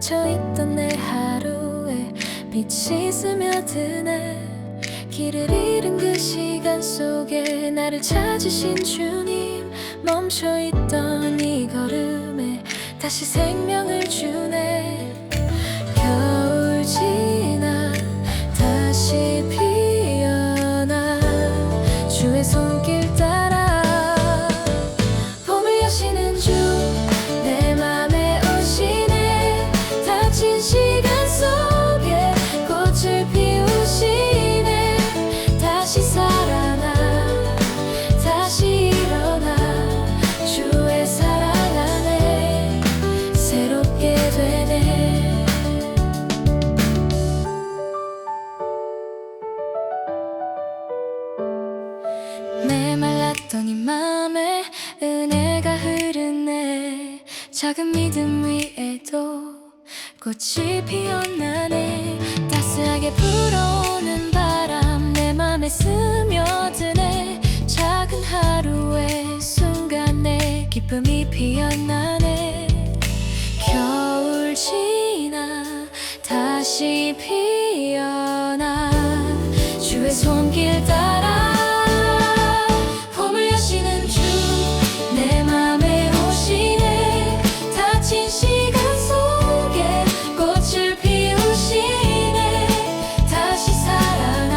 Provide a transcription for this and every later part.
갇혀있던 내 하루에 빛이 스며드네. 길을 잃은 그 시간 속에 나를 찾으신 주님, 멈춰있던 이 걸음에 다시 생명을 주네. 겨울 지나 다시 피어나 주의 손길 따라 봄을 여시는 주, 내 맘에 오시네. 닫힌 시간 속에 꽃을 피우시네. 다시 살아나 다시 일어나 주의 사랑 안에 새롭게 되네. 메말랐던 이 맘에 은혜가 흐르네. 작은 믿음 위에도 꽃이 피어나네. 따스하게 불어오는 바람 내 맘에 스며드네. 작은 하루의 순간에 기쁨이 피어나네. 겨울 지나 다시 피어나 주의 손길 따라 봄을 여시는 주, 내 맘에 오시네. 닫힌 시간 속에 꽃을 피우시네. 다시 살아나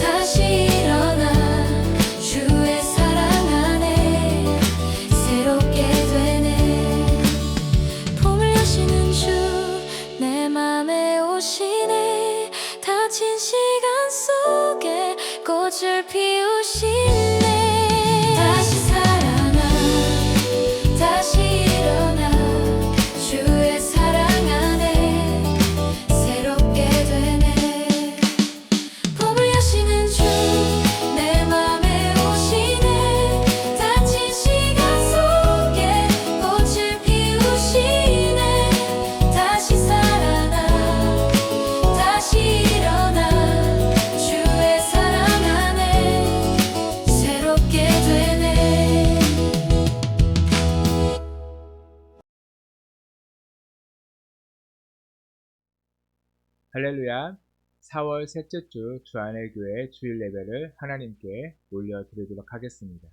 다시 일어나 주의 사랑 안에 새롭게 되네. 봄을 여시는 주, 내 맘에 오시네. 닫힌 시간 속에 꽃을 피우시네. 다시 살아나 다시 일어나 주의 사랑 안에 새롭게 되네. 봄을 여시는 주, 내 맘에 오시네. 닫힌 시간 속에 꽃을 피우시네. 다시 살아나 다시 일어나 주의 사랑 안에 새롭게 되네. 할렐루야. 4월 셋째 주 주안의 교회 주일 예배를 하나님께 올려드리도록 하겠습니다.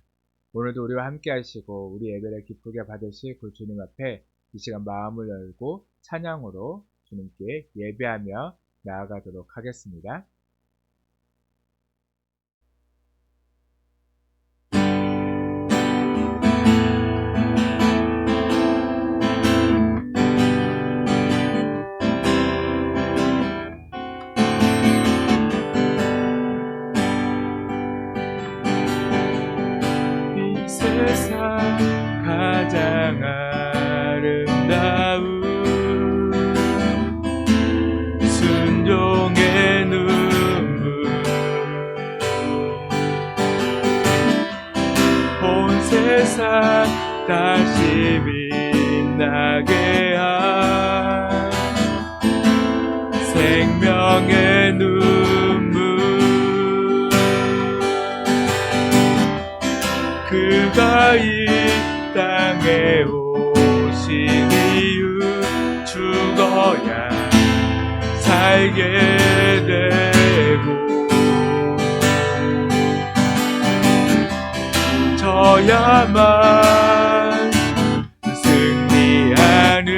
오늘도 우리와 함께 하시고 우리 예배를 기쁘게 받으실 그 주님 앞에 이 시간 마음을 열고 찬양으로 주님께 예배하며 나아가도록 하겠습니다. 이 세상 가장 아름다운 순종의 눈물, 온 세상 다시 빛나게 한 생명의 눈물. 그가 이 땅에 오신 이유, 죽어야 살게 되고 져야만 승리하는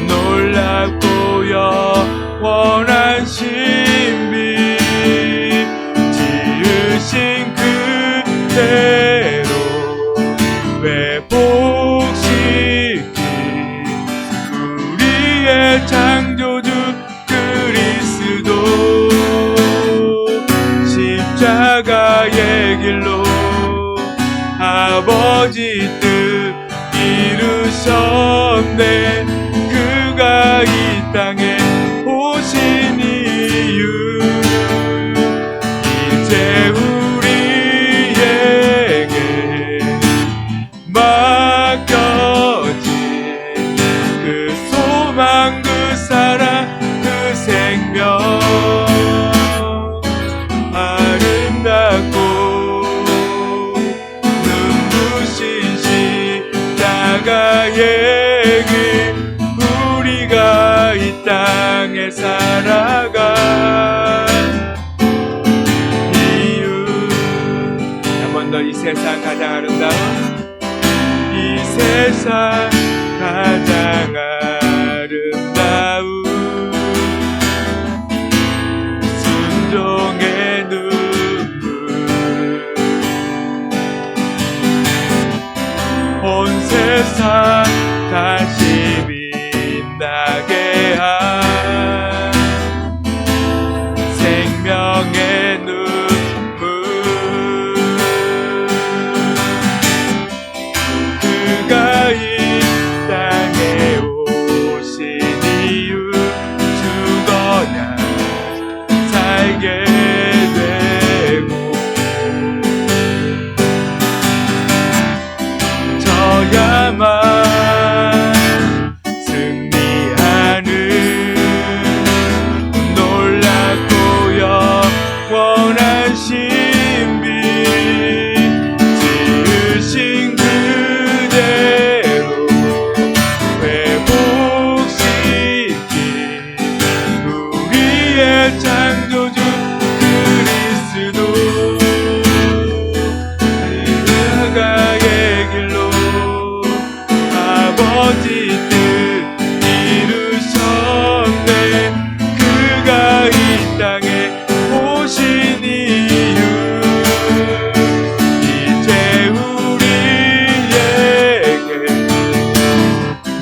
놀랍고 영원한 신비, 지으신 그대로 회복시킨 우리의 창조주 그리스도, 십자가의 길로 아버지 뜻 이루셨네. 그가 이 땅에 오신 이유, 이제 우리에게 맡겨진 그 소망, 그 사랑, 그 생명, 아름답고 눈부신 십자가의 우리가 이 땅에 살아가 이유 한 번 더 이 세상 가장 아름다운 이 세상 가장 아름다운 순종의 눈물 온 세상 다시 빛나게 한 생명의 눈물 그가 이 땅에 오신 이유 죽어야 살게 되고 저야만 승리하는 놀랍고 영원한 신비 지으신 그대로 회복시킨 우리의 창조주 그리스도 나가의 길로 아버지 뜻 이루셨네 그가 이 땅에 오신 이유 이제 우리에게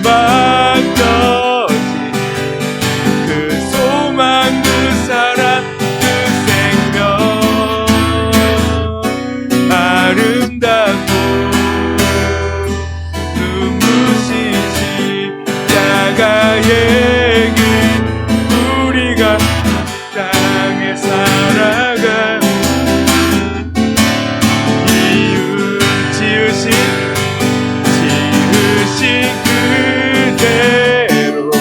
맡겨진 그 소망 그 사랑 그 생명 아름답고 눈부신 십자가의 길 우리가 땅에 살아가 이유 지으신 그대로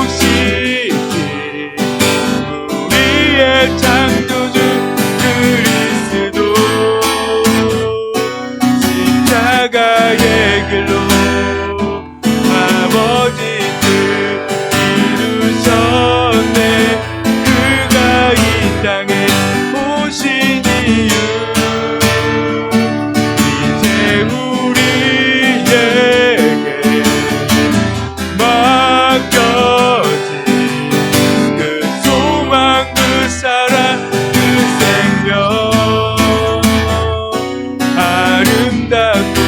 회복시킨 우리의 창조주 그리스도 십자가의 길로 아버지 뜻 이루셨네 그가 이 땅에 오신 이유 이제 우리에게 맡겨진 그 소망 그 사랑 그 생명 아름답고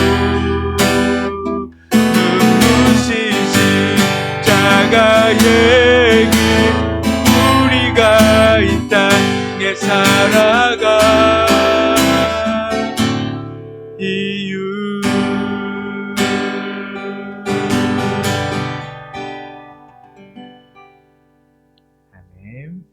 눈부신 십자가의 길 우리가 이 땅에 살아가 이유 아멘.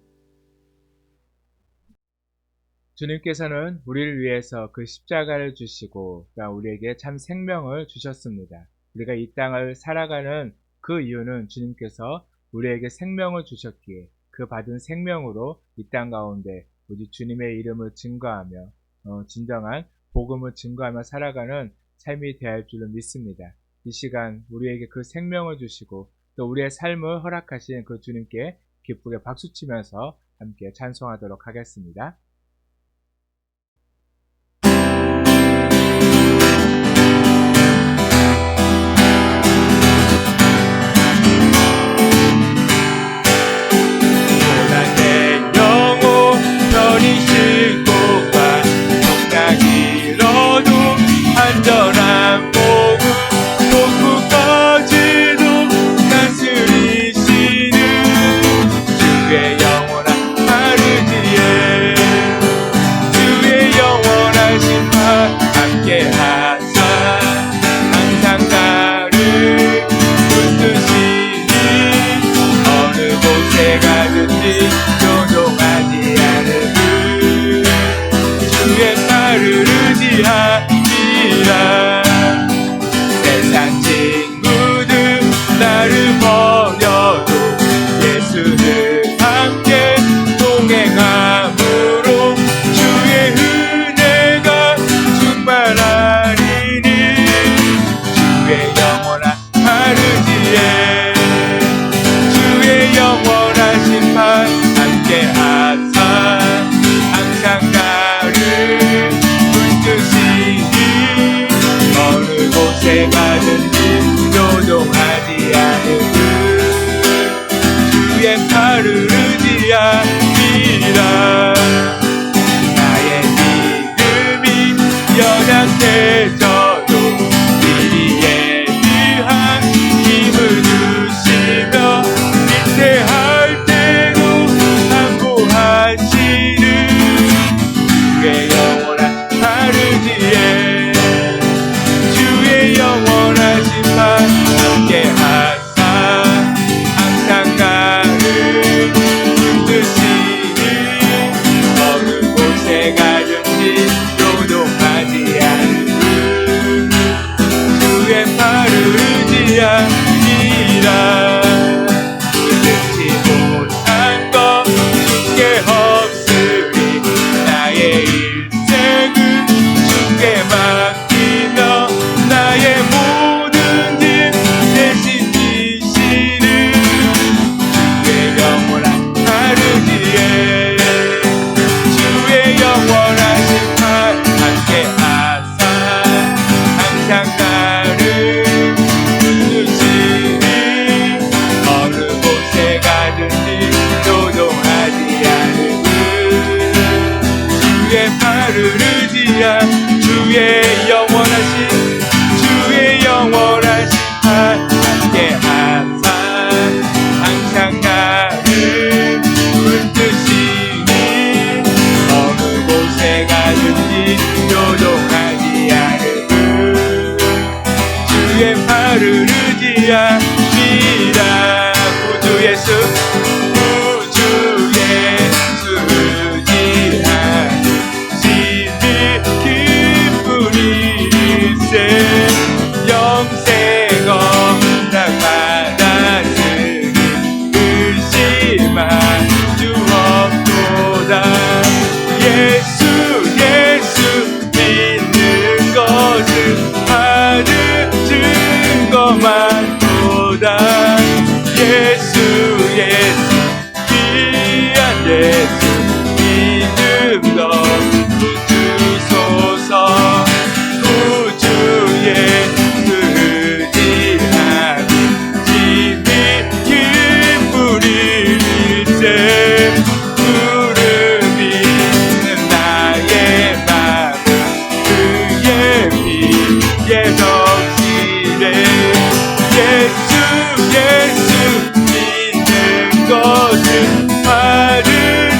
주님께서는 우리를 위해서 그 십자가를 주시고 우리에게 참 생명을 주셨습니다. 우리가 이 땅을 살아가는 그 이유는 주님께서 우리에게 생명을 주셨기에 그 받은 생명으로 이 땅 가운데 오직 주님의 이름을 증거하며 진정한 복음을 증거하며 살아가는 삶이 되어야 할 줄로 믿습니다. 이 시간 우리에게 그 생명을 주시고 또 우리의 삶을 허락하신 그 주님께 기쁘게 박수치면서 함께 찬송하도록 하겠습니다. 안전한 복음 높고까지도 다스리시는 주의 영원한 아르지에 주의 영원하신 바 함께하사 항상 나를 붙드시니 어느 곳에 가든지 요동하지 않은 주의 팔을 의지하리라 곳에 가든지 요동하지 않으리 주의 팔을 의지하리라 나의 믿음이 연약해져도 미리에 위한 힘을 주시며 위태할 때도 담보하시는 주의 영원한 팔을 뒤에 주의 영원하신 팔 함께 하사 항상 나를 붙드시니 어느 곳에 가든지 요동하지 않으리 주의 팔을 의지하리라 끝지 못한 것 주께 없으리 나의 일생은 주께 맡기며 나의 모든 짐 대신 지시는 주의 영원한 팔을 뒤에 주의 영원하신 팔 함께 하사 항상 나를 붙드시니 어느 곳에 가든지 요동하지 않으리 주의 팔을 의지하 주의 영원하신 팔 함께 하사 항상 나를 붙드시니 어느 곳에 가든지 요동하지 않으리 주의 팔을 의지하리라 구주 예수 의지하는 진리 기쁜 일세 영생 없는 받아쓰니 의심할 수 없도다 예수 믿는 것은 받은 증거만 도다 예수 귀한 예수 믿음 더 붙으소서 구주 예수 의지하니 진리 기쁜 일세 구름이 있는 나의 맘은 그의 피에 덕시래 예수 믿는 것은 받은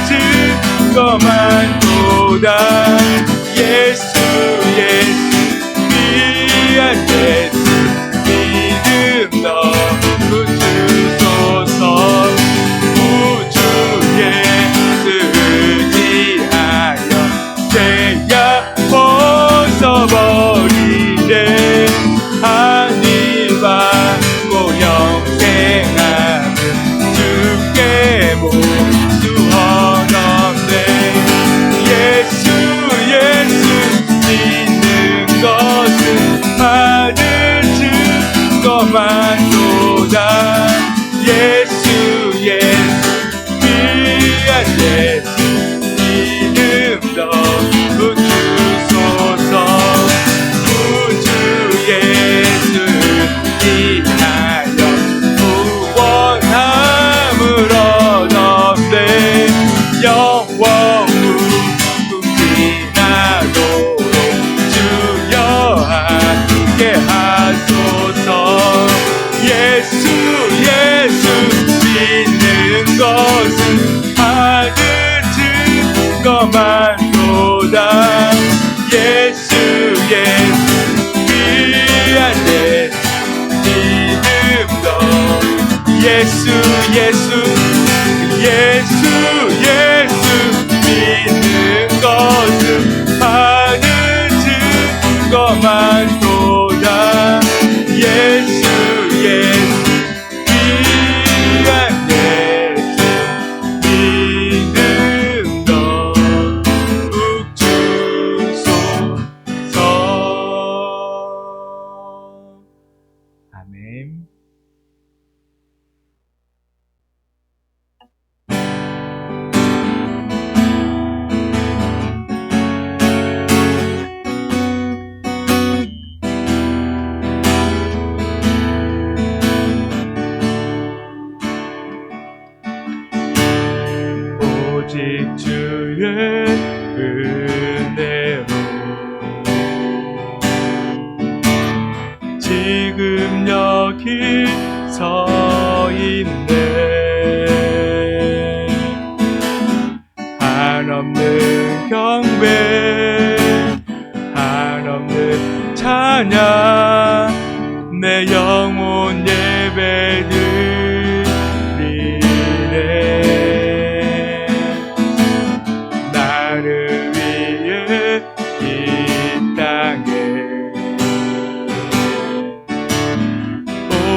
증거만 도다 예수 귀한 예수 믿음 너 붙으소서 구주 예수 의지하여 죄야 벗어버리래 하늘 받고 영생하는 주께 모두 얻었네 예수 믿는 것은 받은 증거만 도다 예수 귀한 예수 믿음 더 붙으소서 구주 예수 위하여 구원함을 얻었네 영원 궁지나도록 주여 함께 하소서 예수 믿는 것은 받은 증거만 도다 예수 귀한 예수 믿음 더 예수 믿는 것은 받은 증거만 도다 예수 귀한 예수 믿음 더 붙주소서 아멘. 지금 여기 서 있네. 한없는 경배, 한없는 찬양, 내 영혼 예배드리네. 나를 위해 이 땅에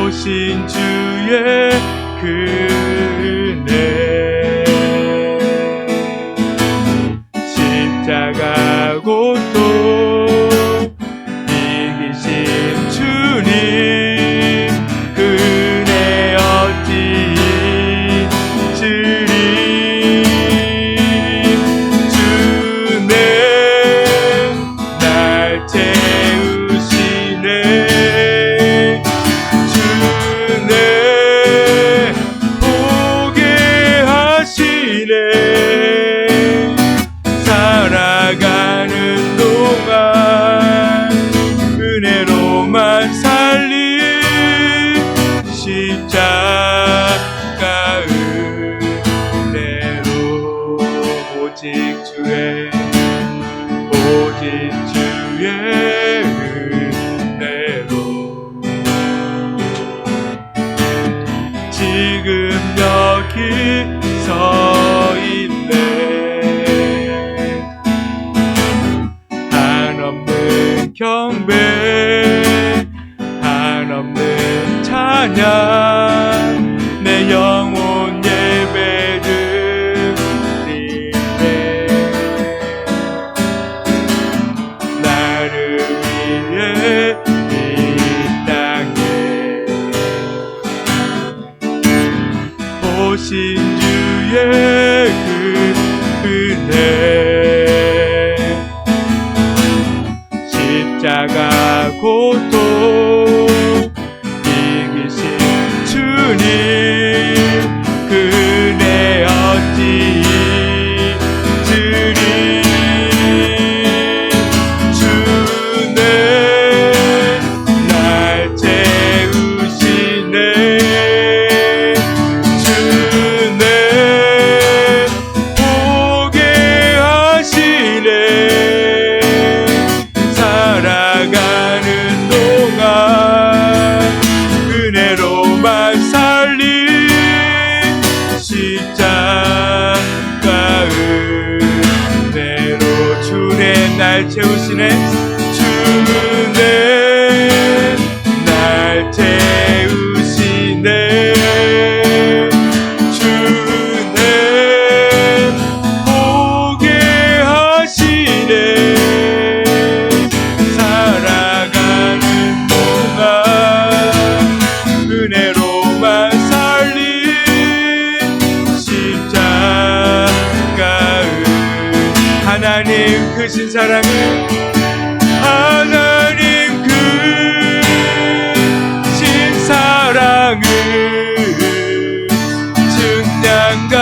오신 주의 그 은혜, 십자가 고통 이기신 주님, 그 은혜 어찌 잊으리. 주네 날 채우시네. 주네 보게 하시네. 살아가는 동안 은혜로만 살리. 십자가 은혜로 오직 주의 은혜로 지금 여기 서 있네. 한없는 경배, 한없는 찬양, 내 영혼 예배드리네. 나를 위해 이 땅에 오신 주의 그 은혜, 십자가 고통 이기신 주님, 그 은혜 어찌 잊으리. 주네 날 채우시네. 주네 보게 하시네. 살아가는 동안 은혜로만 살리. 십자가 은혜로 주네 날 채우시네. 주네 날 채우시네. 주네 보게 하시네. 살아가는 동안 은혜로만 살리. 십자가 하나님 크신 사랑을, 하나님 크신 사랑을 증량가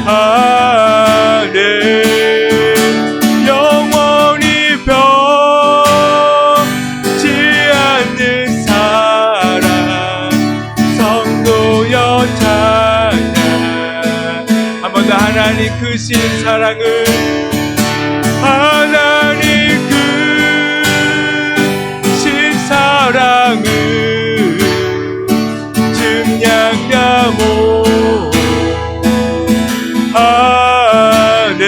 모하네. 영원히 변치 않는 사랑, 성도여 찬양. 한 번 더 하나님 크신 사랑을, 하나님 크신 사랑을 증량가 모하네.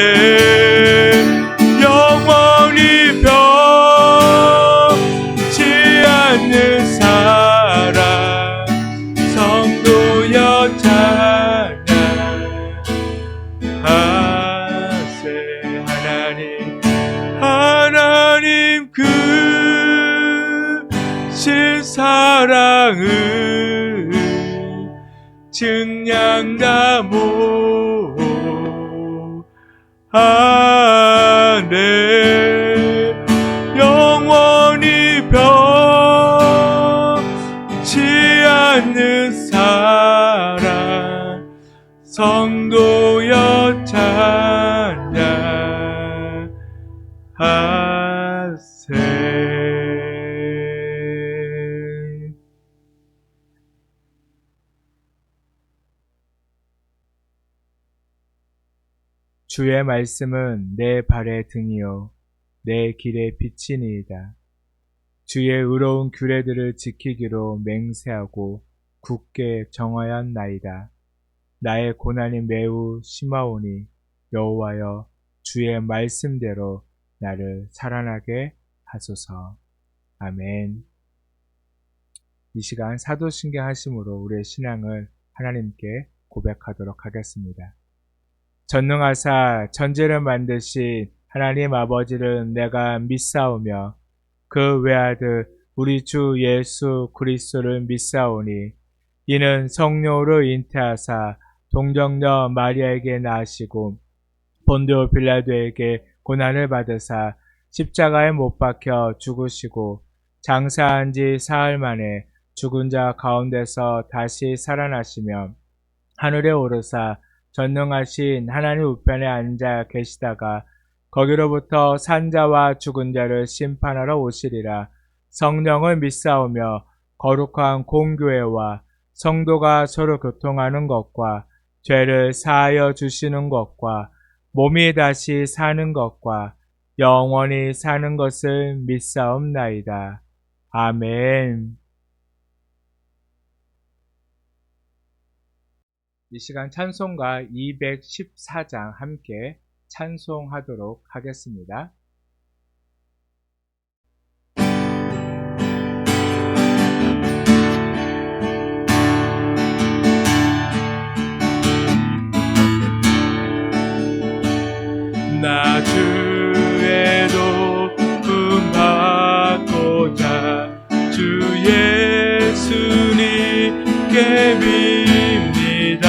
영원히 변치 않는 사랑, 성도여 찬양하세. 하나님 크신 사랑을 증량가 모하네. 영원히 변치 않는 사랑, 성도여 찬양하세. 주의 말씀은 내 발의 등이요 내 길의 빛이니이다. 주의 의로운 규례들을 지키기로 맹세하고 굳게 정하였나이다. 나의 고난이 매우 심하오니 여호와여 주의 말씀대로 나를 살아나게 하소서. 아멘. 이 시간 사도신경 하심으로 우리의 신앙을 하나님께 고백하도록 하겠습니다. 전능하사 천지를 만드신 하나님 아버지를 내가 믿사오며 그 외아들 우리 주 예수 그리스도를 믿사오니 이는 성령으로 잉태하사 동정녀 마리아에게 낳으시고 본디오 빌라도에게 고난을 받으사 십자가에 못 박혀 죽으시고 장사한 지 사흘 만에 죽은 자 가운데서 다시 살아나시며 하늘에 오르사 전능하신 하나님 우편에 앉아 계시다가 거기로부터 산자와 죽은 자를 심판하러 오시리라. 성령을 믿사오며 거룩한 공교회와 성도가 서로 교통하는 것과 죄를 사하여 주시는 것과 몸이 다시 사는 것과 영원히 사는 것을 믿사옵나이다. 아멘. 이 시간 찬송가 214장 함께 찬송하도록 하겠습니다. 나 주의 높음 받고자 주 예수님께 빕니다.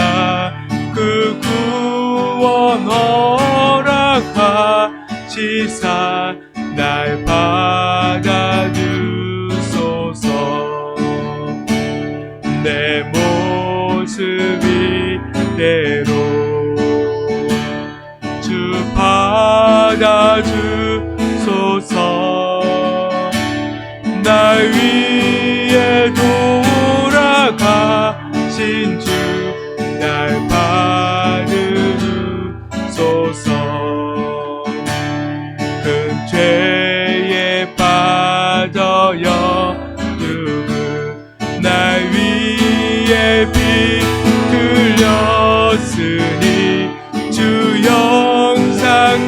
그 구원 허락하시사 날 받아주소서. 내 모습 이대로 주 받아주소서. 날 위해 돌아가신 주 날 받으소서. 큰 죄에 빠져여 죽은 날 위해 피 흘렸으니 주 영상대로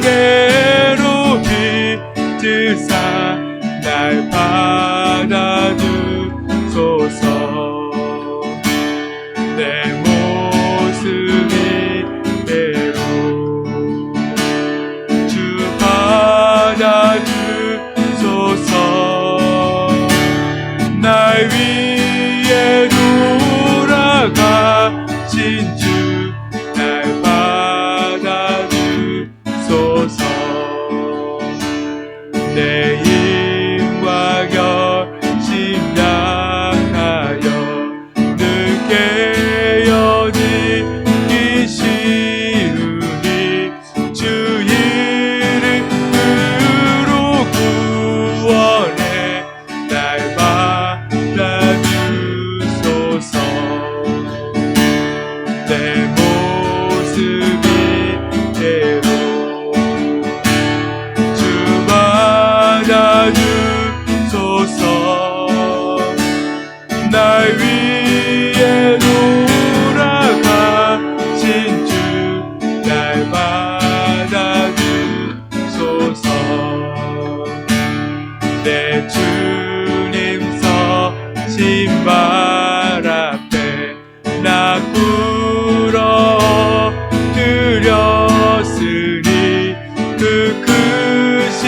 빚으사 날 받아주소서. 내 모습 이대로 주 받아주소서. 날 위해 돌아가신 주 날 받아주소서. 내 힘과 결심 약하여 늘 깨어지기 쉬우니 주 이름으로 구원해 날 받아주소서. 내 모습 이대로 주 받아주소서. 날 위해 돌아가신 주 날 받아주소서. 내 주님 서신 발 앞에 나 꿇어 엎드렸으니 그 크신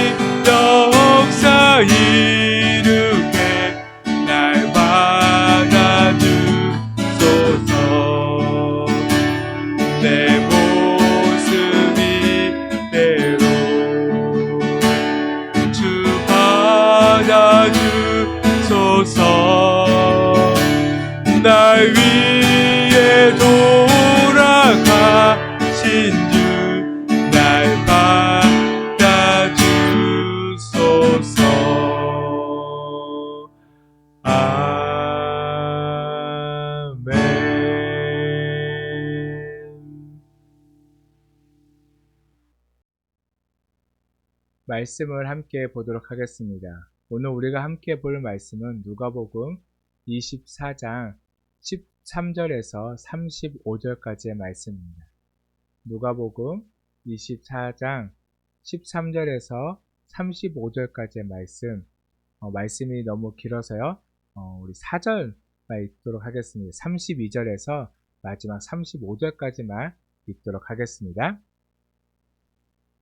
역사 이루게 날 받아주소서. 내 모습 이대로 주 받아주소서. 날 위해 돌아가신 주 날 받아주소서. 아멘. 말씀을 함께 보도록 하겠습니다. 오늘 우리가 함께 볼 말씀은 누가복음 24장 13절에서 35절까지의 말씀입니다. 누가복음 24장 13절에서 35절까지의 말씀, 말씀이 너무 길어서요. 우리 4절만 읽도록 하겠습니다. 32절에서 마지막 35절까지만 읽도록 하겠습니다.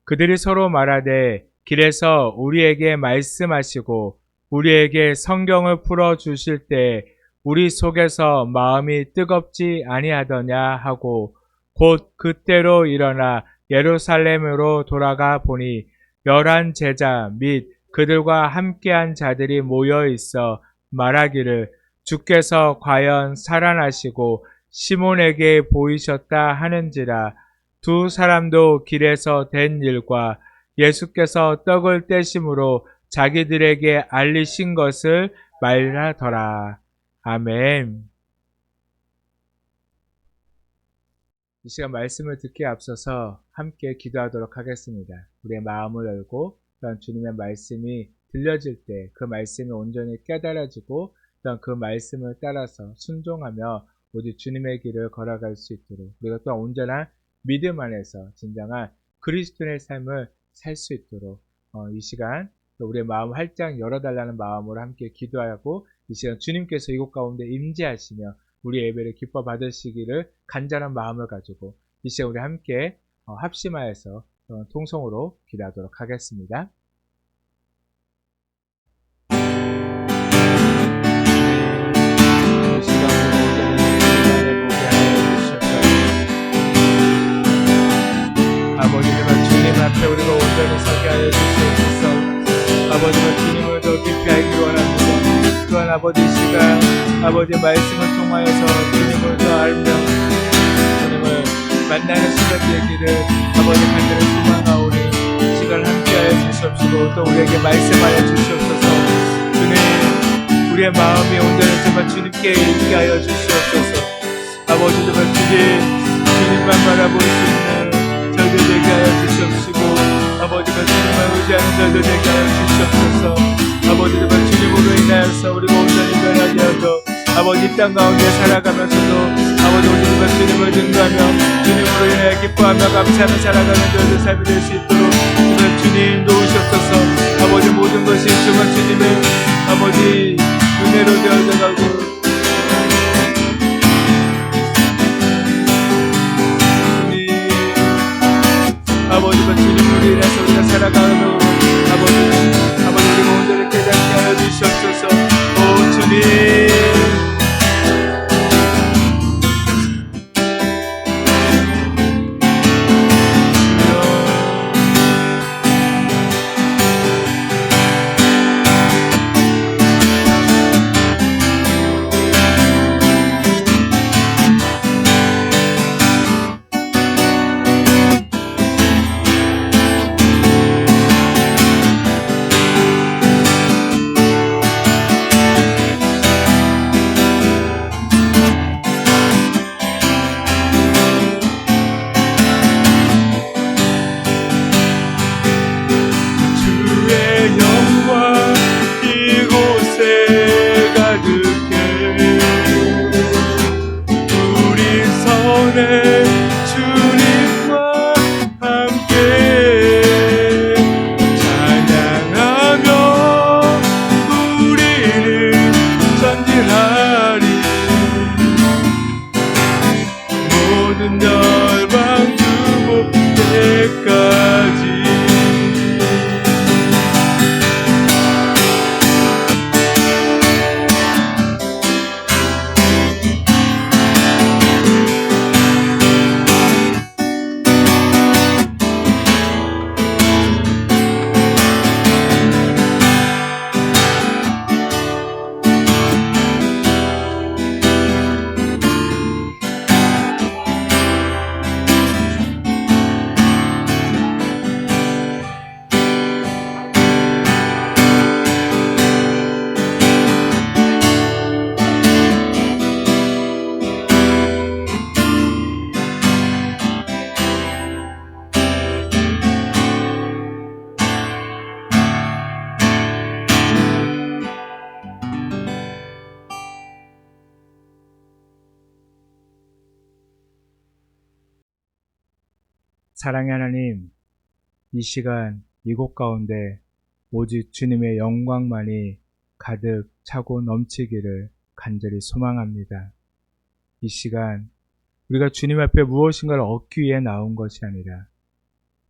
그들이 서로 말하되 길에서 우리에게 말씀하시고 우리에게 성경을 풀어 주실 때 우리 속에서 마음이 뜨겁지 아니하더냐 하고 곧 그때로 일어나 예루살렘으로 돌아가 보니 11 제자 및 그들과 함께한 자들이 모여 있어 말하기를 주께서 과연 살아나시고 시몬에게 보이셨다 하는지라. 두 사람도 길에서 된 일과 예수께서 떡을 떼심으로 자기들에게 알리신 것을 말하더라. 아멘. 이 시간 말씀을 듣기에 앞서서 함께 기도하도록 하겠습니다. 우리의 마음을 열고 또한 주님의 말씀이 들려질 때 그 말씀이 온전히 깨달아지고 또한 그 말씀을 따라서 순종하며 모두 주님의 길을 걸어갈 수 있도록 우리가 또한 온전한 믿음 안에서 진정한 그리스도인의 삶을 살 수 있도록 이 시간 우리의 마음 활짝 열어달라는 마음으로 함께 기도하고 이 시간 주님께서 이곳 가운데 임재하시며 우리 예배를 기뻐 받으시기를 간절한 마음을 가지고 이 시간 우리 함께 합심하여서 통성으로 기도하도록 하겠습니다. 아버지는 주님 앞에 우리가 온전히 서게 하여 주시옵소서. 아버지는 주님을 더 깊이 알기 원합니다. 또한 아버지 이 시간 아버지의 말씀을 통하여서 주님을 더 알며 주님을 만나는 시간 되기를 아버지 간절히 소망하오니 이 시간을 함께하여 주시옵시고 또 우리에게 말씀하여 주시옵소서. 주님 우리의 마음이 온전히 정말 주님께 있게 하여 주시옵소서. 아버지 정말 주님만 바라볼 수 있는 저희들 되게 하여 주시옵시고 아버지가 주님을 의지하는 저희들 되게 하여 주시옵소서. 아버지 정말 주님으로 인하여서 우리가 온전히 변하게 하고 아버지 땅 가운데 살아가면서도 아버지 오직 주님을 증거하며 주님으로 인하여 기뻐하며 감사하며 살아가는 저희들 삶이 될 수 있도록 정말 주님 도우시옵소서. 아버지 모든 것이 정말 주님의 아버지 은혜로 되어져 가고 아버지가 주님으로 인해서 우리가 살아가는 아버지 우리가 온전히 깨닫게 하여 주시옵소서. 오 주님 사랑의 하나님, 이 시간 이곳 가운데 오직 주님의 영광만이 가득 차고 넘치기를 간절히 소망합니다. 이 시간 우리가 주님 앞에 무엇인가를 얻기 위해 나온 것이 아니라,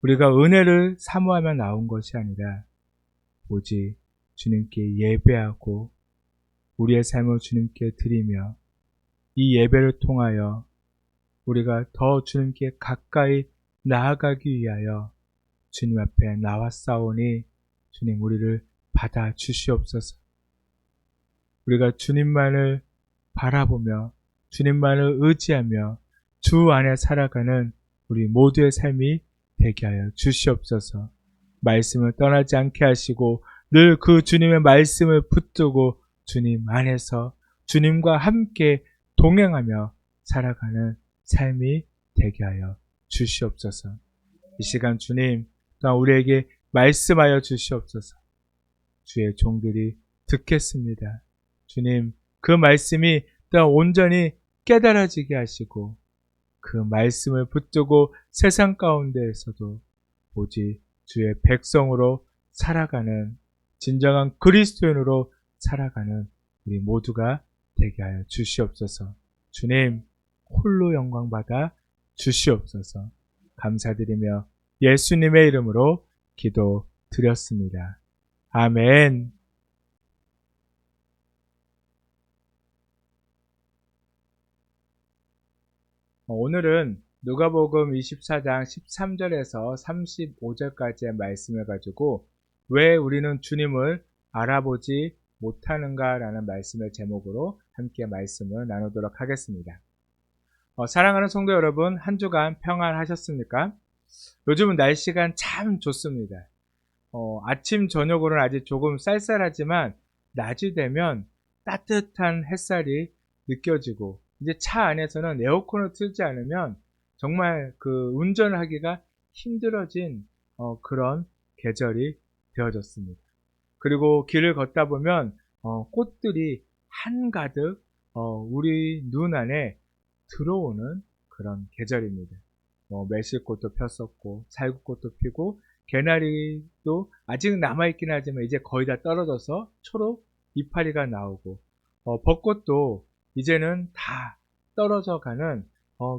우리가 은혜를 사모하며 나온 것이 아니라 오직 주님께 예배하고 우리의 삶을 주님께 드리며, 이 예배를 통하여 우리가 더 주님께 가까이 나아가기 위하여 주님 앞에 나왔사오니 주님 우리를 받아 주시옵소서. 우리가 주님만을 바라보며 주님만을 의지하며 주 안에 살아가는 우리 모두의 삶이 되게 하여 주시옵소서. 말씀을 떠나지 않게 하시고 늘 그 주님의 말씀을 붙들고 주님 안에서 주님과 함께 동행하며 살아가는 삶이 되게 하여 주시옵소서. 이 시간 주님 또한 우리에게 말씀하여 주시옵소서. 주의 종들이 듣겠습니다. 주님, 그 말씀이 또한 온전히 깨달아지게 하시고 그 말씀을 붙들고 세상 가운데에서도 오직 주의 백성으로 살아가는 진정한 그리스도인으로 살아가는 우리 모두가 되게 하여 주시옵소서. 주님, 홀로 영광 받아 주시옵소서. 감사드리며 예수님의 이름으로 기도 드렸습니다. 아멘. 오늘은 누가복음 24장 13절에서 35절까지의 말씀을 가지고 왜 우리는 주님을 알아보지 못하는가라는 말씀을 제목으로 함께 말씀을 나누도록 하겠습니다. 사랑하는 성도 여러분, 한 주간 평안하셨습니까? 요즘은 날씨가 참 좋습니다. 아침 저녁으로는 아직 조금 쌀쌀하지만 낮이 되면 따뜻한 햇살이 느껴지고, 이제 차 안에서는 에어컨을 틀지 않으면 정말 그 운전을 하기가 힘들어진 그런 계절이 되어졌습니다. 그리고 길을 걷다 보면 꽃들이 한가득 우리 눈 안에 들어오는 그런 계절입니다. 매실꽃도 폈었고 살구꽃도 피고 개나리도 아직 남아있긴 하지만 이제 거의 다 떨어져서 초록 이파리가 나오고, 벚꽃도 이제는 다 떨어져 가는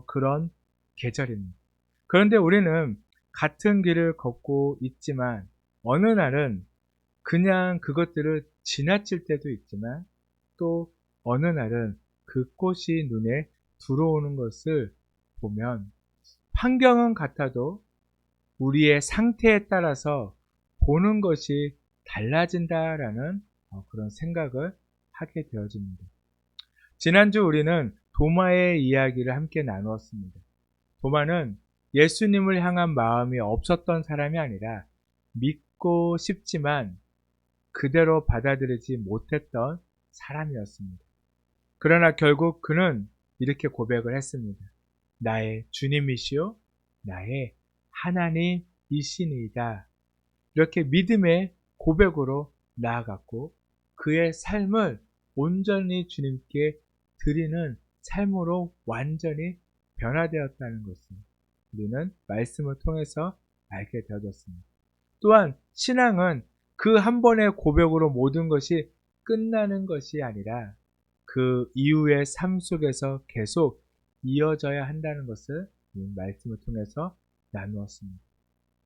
그런 계절입니다. 그런데 우리는 같은 길을 걷고 있지만 어느 날은 그냥 그것들을 지나칠 때도 있지만 또 어느 날은 그 꽃이 눈에 들어오는 것을 보면 환경은 같아도 우리의 상태에 따라서 보는 것이 달라진다라는 그런 생각을 하게 되어집니다. 지난주 우리는 도마의 이야기를 함께 나누었습니다. 도마는 예수님을 향한 마음이 없었던 사람이 아니라 믿고 싶지만 그대로 받아들이지 못했던 사람이었습니다. 그러나 결국 그는 이렇게 고백을 했습니다. 나의 주님이시요 나의 하나님이시니이다. 이렇게 믿음의 고백으로 나아갔고 그의 삶을 온전히 주님께 드리는 삶으로 완전히 변화되었다는 것을 우리는 말씀을 통해서 알게 되어졌습니다. 또한 신앙은 그 한 번의 고백으로 모든 것이 끝나는 것이 아니라 그 이후의 삶 속에서 계속 이어져야 한다는 것을 말씀을 통해서 나누었습니다.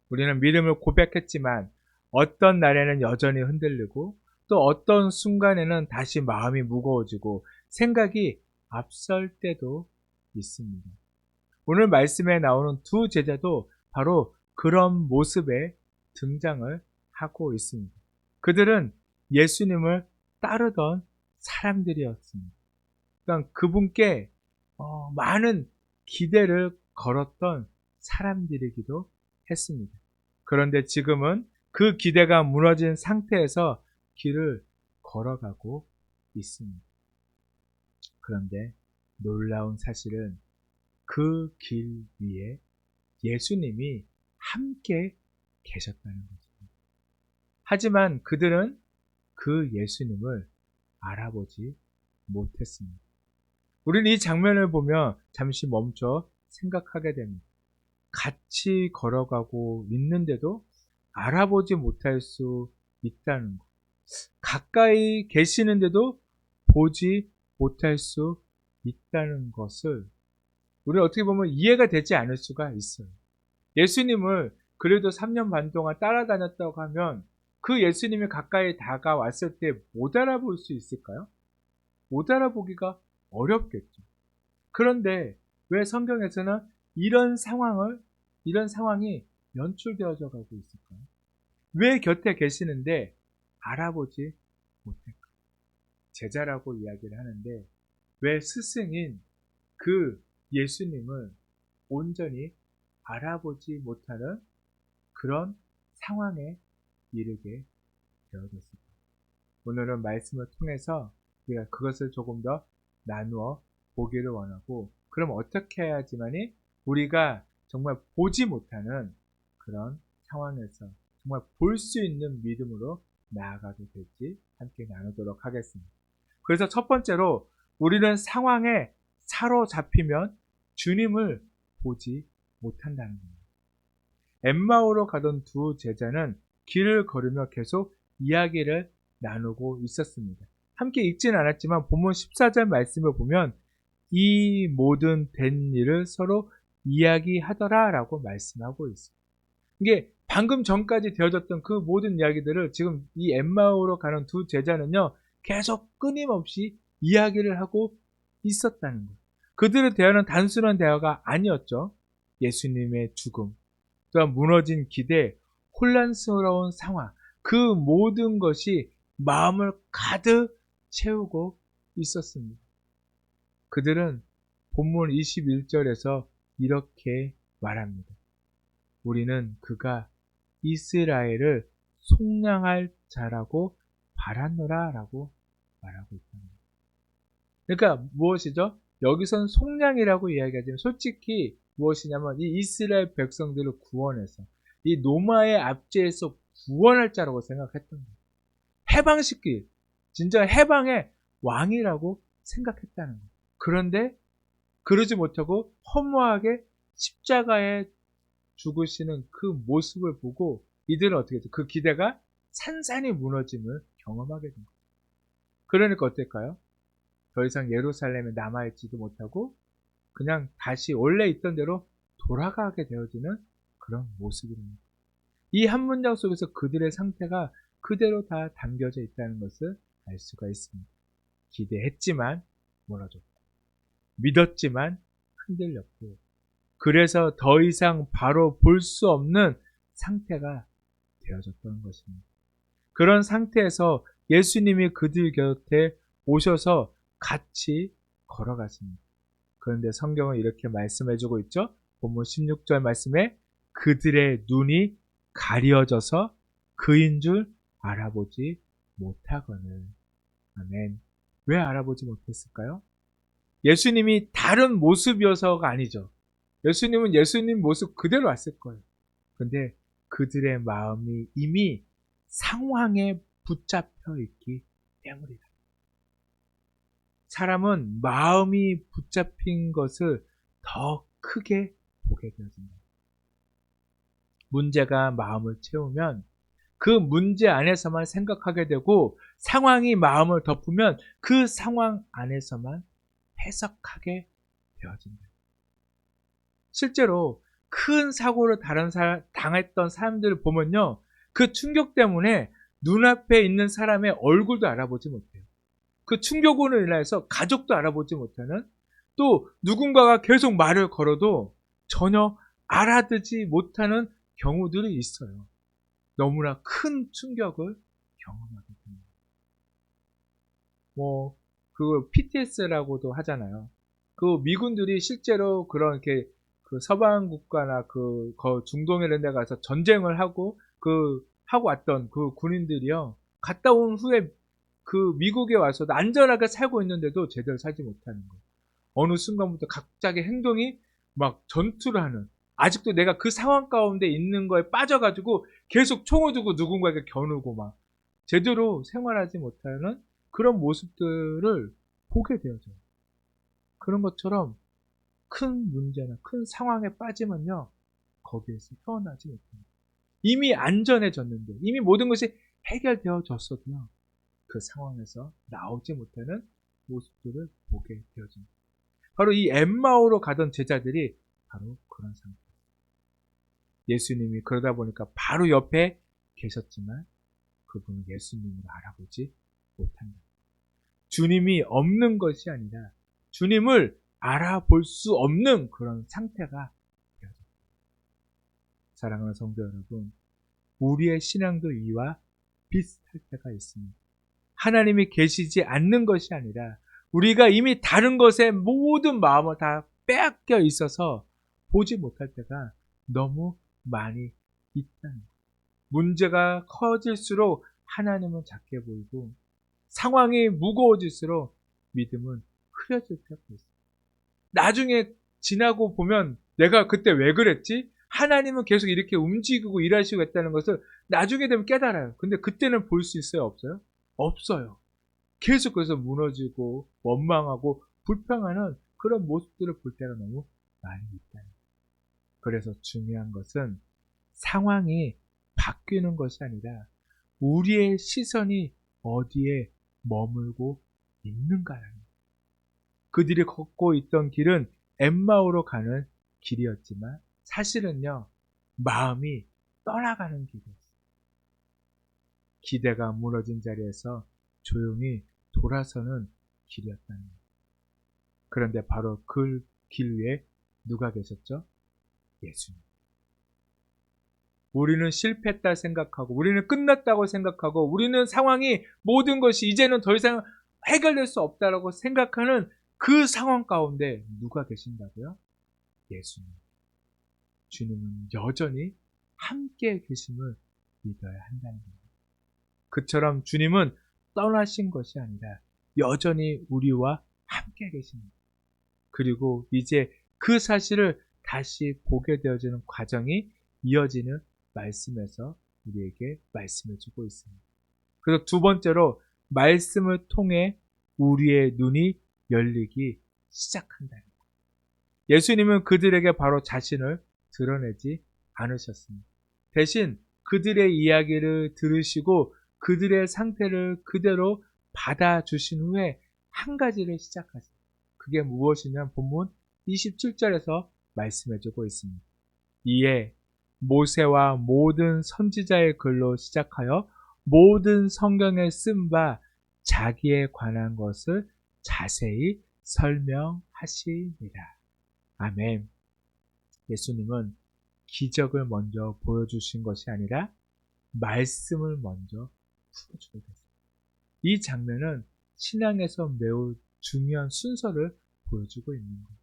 우리는 믿음을 고백했지만 어떤 날에는 여전히 흔들리고 또 어떤 순간에는 다시 마음이 무거워지고 생각이 앞설 때도 있습니다. 오늘 말씀에 나오는 두 제자도 바로 그런 모습에 등장을 하고 있습니다. 그들은 예수님을 따르던 사람들이었습니다. 그러니까 그분께 많은 기대를 걸었던 사람들이기도 했습니다. 그런데 지금은 그 기대가 무너진 상태에서 길을 걸어가고 있습니다. 그런데 놀라운 사실은 그 길 위에 예수님이 함께 계셨다는 것입니다. 하지만 그들은 그 예수님을 알아보지 못했습니다. 우리는 이 장면을 보며 잠시 멈춰 생각하게 됩니다. 같이 걸어가고 있는데도 알아보지 못할 수 있다는 것. 가까이 계시는데도 보지 못할 수 있다는 것을 우리는 어떻게 보면 이해가 되지 않을 수가 있어요. 예수님을 그래도 3년 반 동안 따라다녔다고 하면 그 예수님이 가까이 다가왔을 때 못 알아볼 수 있을까요? 못 알아보기가 어렵겠죠. 그런데 왜 성경에서는 이런 상황이 연출되어져 가고 있을까요? 왜 곁에 계시는데 알아보지 못할까요? 제자라고 이야기를 하는데 왜 스승인 그 예수님을 온전히 알아보지 못하는 그런 상황에 이르게 되어졌습니다. 오늘은 말씀을 통해서 우리가 그것을 조금 더 나누어 보기를 원하고, 그럼 어떻게 해야지만이 우리가 정말 보지 못하는 그런 상황에서 정말 볼 수 있는 믿음으로 나아가게 될지 함께 나누도록 하겠습니다. 그래서 첫 번째로 우리는 상황에 사로잡히면 주님을 보지 못한다는 겁니다. 엠마오로 가던 두 제자는 길을 걸으며 계속 이야기를 나누고 있었습니다. 함께 읽지는 않았지만 본문 14절 말씀을 보면 이 모든 된 일을 서로 이야기하더라 라고 말씀하고 있습니다. 이게 방금 전까지 되어졌던 그 모든 이야기들을 지금 이 엠마오로 가는 두 제자는요, 계속 끊임없이 이야기를 하고 있었다는 거예요. 그들의 대화는 단순한 대화가 아니었죠. 예수님의 죽음, 또한 무너진 기대, 혼란스러운 상황, 그 모든 것이 마음을 가득 채우고 있었습니다. 그들은 본문 21절에서 이렇게 말합니다. 우리는 그가 이스라엘을 속량할 자라고 바랐노라 라고 말하고 있습니다. 그러니까 무엇이죠? 여기선 속량이라고 이야기하지만 솔직히 무엇이냐면 이 이스라엘 백성들을 구원해서 이 노마의 압제에서 구원할 자라고 생각했던 거예요. 해방시킬, 진짜 해방의 왕이라고 생각했다는 거예요. 그런데 그러지 못하고 허무하게 십자가에 죽으시는 그 모습을 보고 이들은 어떻게 했죠? 그 기대가 산산이 무너짐을 경험하게 된 거예요. 그러니까 어떨까요? 더 이상 예루살렘에 남아있지도 못하고 그냥 다시 원래 있던 대로 돌아가게 되어지는 그런 모습입니다. 이 한 문장 속에서 그들의 상태가 그대로 다 담겨져 있다는 것을 알 수가 있습니다. 기대했지만 무너졌고, 믿었지만 흔들렸고, 그래서 더 이상 바로 볼 수 없는 상태가 되어졌던 것입니다. 그런 상태에서 예수님이 그들 곁에 오셔서 같이 걸어갔습니다. 그런데 성경은 이렇게 말씀해주고 있죠. 본문 16절 말씀에 그들의 눈이 가려져서 그인 줄 알아보지 못하거늘. 아멘. 왜 알아보지 못했을까요? 예수님이 다른 모습이어서가 아니죠. 예수님은 예수님 모습 그대로 왔을 거예요. 그런데 그들의 마음이 이미 상황에 붙잡혀 있기 때문이다. 사람은 마음이 붙잡힌 것을 더 크게 보게 되어집니다. 문제가 마음을 채우면 그 문제 안에서만 생각하게 되고, 상황이 마음을 덮으면 그 상황 안에서만 해석하게 되어집니다. 실제로 큰 사고를 당했던 사람들을 보면요, 그 충격 때문에 눈앞에 있는 사람의 얼굴도 알아보지 못해요. 그 충격으로 인해서 가족도 알아보지 못하는, 또 누군가가 계속 말을 걸어도 전혀 알아듣지 못하는 경우들이 있어요. 너무나 큰 충격을 경험하게 됩니다. 그 PTS라고도 하잖아요. 그 미군들이 실제로 그런 이렇게 그 서방 국가나 그 중동에 이런 데 가서 전쟁을 하고 하고 왔던 그 군인들이요, 갔다 온 후에 그 미국에 와서 안전하게 살고 있는데도 제대로 살지 못하는 거예요. 어느 순간부터 각자의 행동이 막 전투를 하는, 아직도 내가 그 상황 가운데 있는 거에 빠져가지고 계속 총을 두고 누군가에게 겨누고 막 제대로 생활하지 못하는 그런 모습들을 보게 되어져요. 그런 것처럼 큰 문제나 큰 상황에 빠지면요, 거기에서 태어나지 못합니다. 이미 안전해졌는데, 이미 모든 것이 해결되어졌어도요, 그 상황에서 나오지 못하는 모습들을 보게 되어집니다. 바로 이 엠마오로 가던 제자들이 바로 그런 상태. 예수님이 그러다 보니까 바로 옆에 계셨지만 그분은 예수님을 알아보지 못한다. 주님이 없는 것이 아니라 주님을 알아볼 수 없는 그런 상태가 되어집니다. 사랑하는 성도 여러분, 우리의 신앙도 이와 비슷할 때가 있습니다. 하나님이 계시지 않는 것이 아니라 우리가 이미 다른 것에 모든 마음을 다 빼앗겨 있어서 보지 못할 때가 너무 많이 있다는 거예요. 문제가 커질수록 하나님은 작게 보이고 상황이 무거워질수록 믿음은 흐려질 때가 있어요. 나중에 지나고 보면 내가 그때 왜 그랬지? 하나님은 계속 이렇게 움직이고 일하시고 했다는 것을 나중에 되면 깨달아요. 근데 그때는 볼 수 있어요? 없어요? 없어요. 계속 그래서 무너지고 원망하고 불평하는 그런 모습들을 볼 때가 너무 많이 있다는 거예요. 그래서 중요한 것은 상황이 바뀌는 것이 아니라 우리의 시선이 어디에 머물고 있는가라는 거예요. 그들이 걷고 있던 길은 엠마오로 가는 길이었지만 사실은요, 마음이 떠나가는 길이었어요. 기대가 무너진 자리에서 조용히 돌아서는 길이었다는 거예요. 그런데 바로 그 길 위에 누가 계셨죠? 예수님. 우리는 실패했다 생각하고 우리는 끝났다고 생각하고 우리는 상황이 모든 것이 이제는 더 이상 해결될 수 없다라고 생각하는 그 상황 가운데 누가 계신다고요? 예수님. 주님은 여전히 함께 계심을 믿어야 한다는 겁니다. 그처럼 주님은 떠나신 것이 아니라 여전히 우리와 함께 계십니다. 그리고 이제 그 사실을 다시 보게 되어지는 과정이 이어지는 말씀에서 우리에게 말씀해 주고 있습니다. 그래서 두 번째로 말씀을 통해 우리의 눈이 열리기 시작한다는 것. 예수님은 그들에게 바로 자신을 드러내지 않으셨습니다. 대신 그들의 이야기를 들으시고 그들의 상태를 그대로 받아주신 후에 한 가지를 시작하십니다. 그게 무엇이냐면 본문 27절에서 말씀해주고 있습니다. 이에 모세와 모든 선지자의 글로 시작하여 모든 성경에 쓴 바 자기에 관한 것을 자세히 설명하시니라. 아멘. 예수님은 기적을 먼저 보여주신 것이 아니라 말씀을 먼저 풀어주게 됐습니다. 이 장면은 신앙에서 매우 중요한 순서를 보여주고 있는 거예요.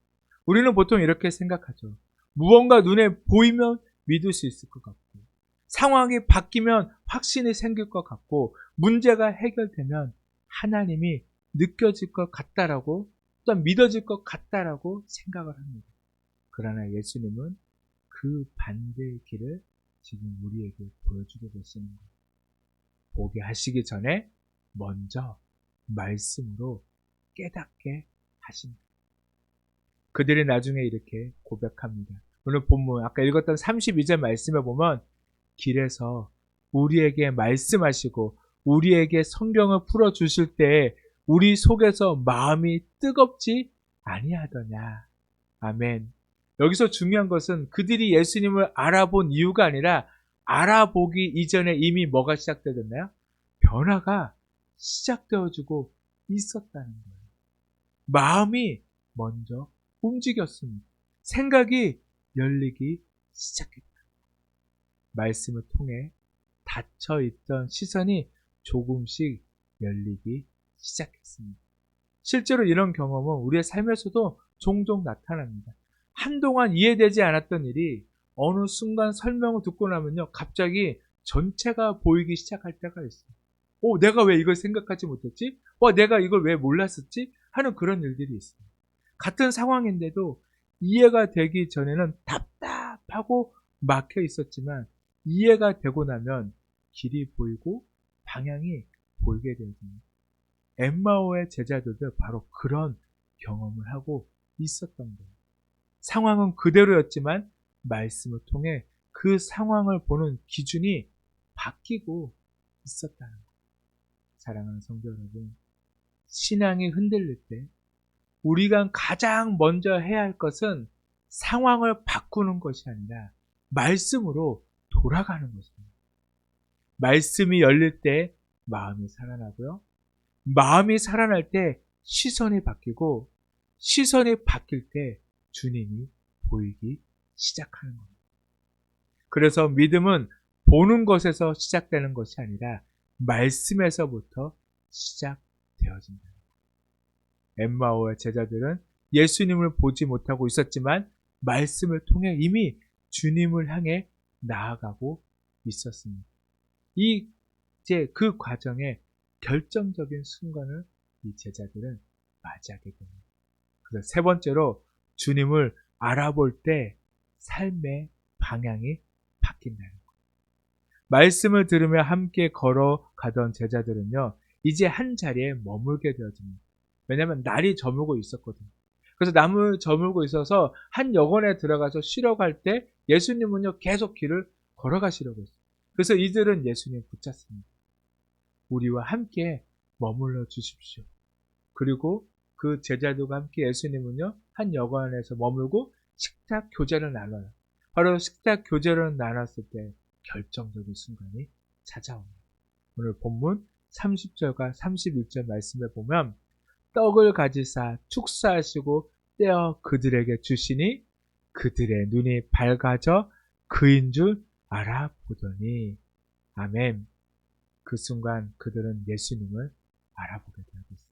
우리는 보통 이렇게 생각하죠. 무언가 눈에 보이면 믿을 수 있을 것 같고, 상황이 바뀌면 확신이 생길 것 같고, 문제가 해결되면 하나님이 느껴질 것 같다라고, 또한 믿어질 것 같다라고 생각을 합니다. 그러나 예수님은 그 반대의 길을 지금 우리에게 보여주고 계시는 거예요. 보게 하시기 전에 먼저 말씀으로 깨닫게 하십니다. 그들이 나중에 이렇게 고백합니다. 오늘 본문 아까 읽었던 32절 말씀에 보면 길에서 우리에게 말씀하시고 우리에게 성경을 풀어주실 때 우리 속에서 마음이 뜨겁지 아니하더냐. 아멘. 여기서 중요한 것은 그들이 예수님을 알아본 이유가 아니라 알아보기 이전에 이미 뭐가 시작되었나요? 변화가 시작되어지고 있었다는 거예요. 마음이 먼저 움직였습니다. 생각이 열리기 시작했다. 말씀을 통해 닫혀있던 시선이 조금씩 열리기 시작했습니다. 실제로 이런 경험은 우리의 삶에서도 종종 나타납니다. 한동안 이해되지 않았던 일이 어느 순간 설명을 듣고 나면요, 갑자기 전체가 보이기 시작할 때가 있어요. 내가 왜 이걸 생각하지 못했지? 내가 이걸 왜 몰랐었지? 하는 그런 일들이 있어요. 같은 상황인데도 이해가 되기 전에는 답답하고 막혀 있었지만 이해가 되고 나면 길이 보이고 방향이 보이게 됩니다. 엠마오의 제자들도 바로 그런 경험을 하고 있었던 거예요. 상황은 그대로였지만 말씀을 통해 그 상황을 보는 기준이 바뀌고 있었다는 거예요. 사랑하는 성도 여러분, 신앙이 흔들릴 때 우리가 가장 먼저 해야 할 것은 상황을 바꾸는 것이 아니라 말씀으로 돌아가는 것입니다. 말씀이 열릴 때 마음이 살아나고요. 마음이 살아날 때 시선이 바뀌고 시선이 바뀔 때 주님이 보이기 시작하는 겁니다. 그래서 믿음은 보는 것에서 시작되는 것이 아니라 말씀에서부터 시작되어진다. 엠마오의 제자들은 예수님을 보지 못하고 있었지만 말씀을 통해 이미 주님을 향해 나아가고 있었습니다. 이제 그 과정에 결정적인 순간을 이 제자들은 맞이하게 됩니다. 그래서 세 번째로 주님을 알아볼 때 삶의 방향이 바뀐다는 거예요. 말씀을 들으며 함께 걸어가던 제자들은요, 이제 한 자리에 머물게 되어집니다. 왜냐하면 날이 저물고 있었거든요. 그래서 남을 저물고 있어서 한 여관에 들어가서 쉬러 갈 때 예수님은요, 계속 길을 걸어가시려고 했어요. 그래서 이들은 예수님 붙잡습니다. 우리와 함께 머물러 주십시오. 그리고 그 제자들과 함께 예수님은요, 한 여관에서 머물고 식탁 교제를 나눠요. 바로 식탁 교제를 나눴을 때 결정적인 순간이 찾아옵니다. 오늘 본문 30절과 31절 말씀에 보면 떡을 가지사 축사하시고 떼어 그들에게 주시니 그들의 눈이 밝아져 그인 줄 알아보더니 아멘. 그 순간 그들은 예수님을 알아보게 되었습니다.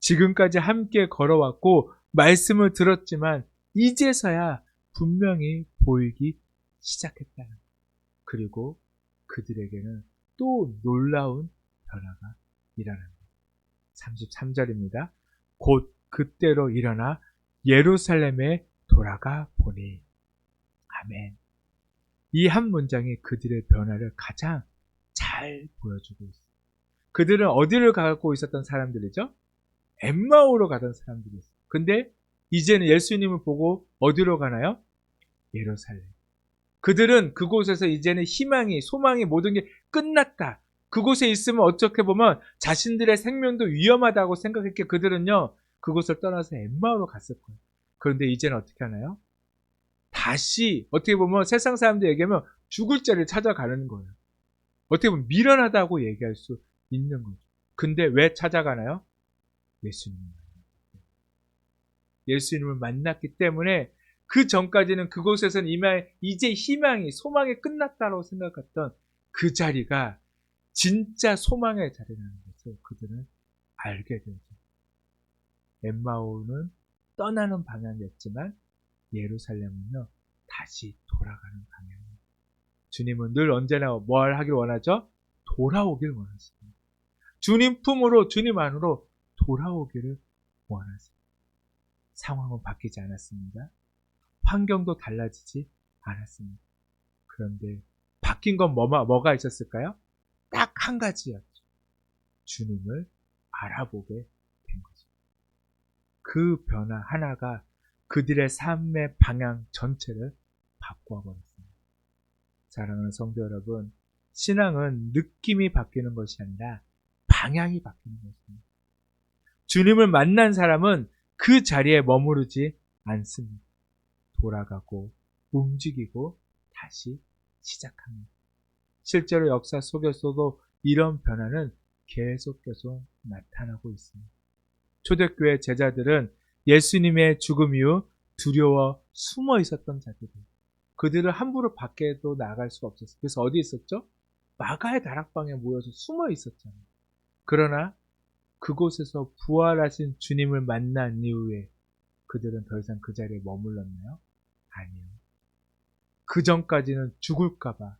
지금까지 함께 걸어왔고 말씀을 들었지만 이제서야 분명히 보이기 시작했다는 것. 그리고 그들에게는 또 놀라운 변화가 일어납니다. 33절입니다. 곧 그때로 일어나 예루살렘에 돌아가 보니 아멘. 이 한 문장이 그들의 변화를 가장 잘 보여주고 있습니다. 그들은 어디를 가고 있었던 사람들이죠? 엠마오로 가던 사람들이었어요. 근데 이제는 예수님을 보고 어디로 가나요? 예루살렘. 그들은 그곳에서 이제는 희망이, 소망이 모든 게 끝났다. 그곳에 있으면 어떻게 보면 자신들의 생명도 위험하다고 생각했기에 그들은요, 그곳을 떠나서 엠마오로 갔을 거예요. 그런데 이제는 어떻게 하나요? 다시 어떻게 보면 세상 사람들 얘기하면 죽을 자리를 찾아가는 거예요. 어떻게 보면 미련하다고 얘기할 수 있는 거죠. 근데 왜 찾아가나요? 예수님을 만났기 때문에 그 전까지는 그곳에서는 이제 희망이, 소망이 끝났다고 생각했던 그 자리가 진짜 소망의 자리라는 것을 그들은 알게 되죠. 엠마오는 떠나는 방향이었지만 예루살렘은요, 다시 돌아가는 방향이에요. 주님은 늘 언제나 뭘 하길 원하죠? 돌아오길 원하십니다. 주님 품으로, 주님 안으로 돌아오기를 원하십니다. 상황은 바뀌지 않았습니다. 환경도 달라지지 않았습니다. 그런데 바뀐 건 뭐가 있었을까요? 딱 한 가지였죠. 주님을 알아보게 된 거죠. 그 변화 하나가 그들의 삶의 방향 전체를 바꾸어 버렸습니다. 사랑하는 성도 여러분, 신앙은 느낌이 바뀌는 것이 아니라 방향이 바뀌는 것입니다. 주님을 만난 사람은 그 자리에 머무르지 않습니다. 돌아가고 움직이고 다시 시작합니다. 실제로 역사 속에서도 이런 변화는 계속 나타나고 있습니다. 초대교회 제자들은 예수님의 죽음 이후 두려워 숨어 있었던 자들이에요. 그들을 함부로 밖에도 나갈 수가 없었어요. 그래서 어디 있었죠? 마가의 다락방에 모여서 숨어 있었잖아요. 그러나 그곳에서 부활하신 주님을 만난 이후에 그들은 더 이상 그 자리에 머물렀나요? 아니요. 그 전까지는 죽을까봐,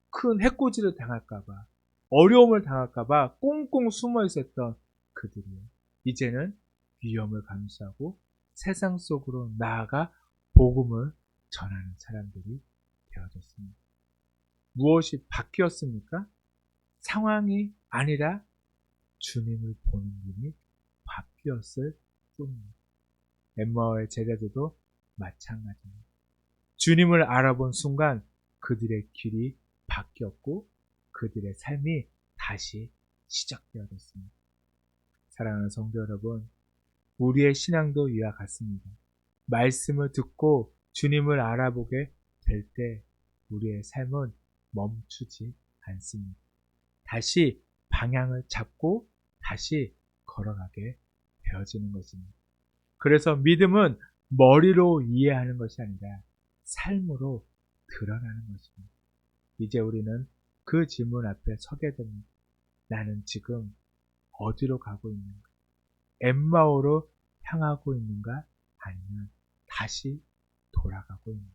큰 해코지를 당할까봐, 어려움을 당할까봐 꽁꽁 숨어 있었던 그들이요. 이제는 위험을 감수하고 세상 속으로 나아가 복음을 전하는 사람들이 되어졌습니다. 무엇이 바뀌었습니까? 상황이 아니라 주님을 보는 눈이 바뀌었을 뿐입니다. 엠마오의 제자들도 마찬가지입니다. 주님을 알아본 순간 그들의 길이 바뀌었고 그들의 삶이 다시 시작되어졌습니다. 사랑하는 성도 여러분, 우리의 신앙도 이와 같습니다. 말씀을 듣고 주님을 알아보게 될 때 우리의 삶은 멈추지 않습니다. 다시 방향을 잡고 다시 걸어가게 되어지는 것입니다. 그래서 믿음은 머리로 이해하는 것이 아니라 삶으로 드러나는 것입니다. 이제 우리는 그 질문 앞에 서게 됩니다. 나는 지금 어디로 가고 있는가? 엠마오로 향하고 있는가? 아니면 다시 돌아가고 있는가?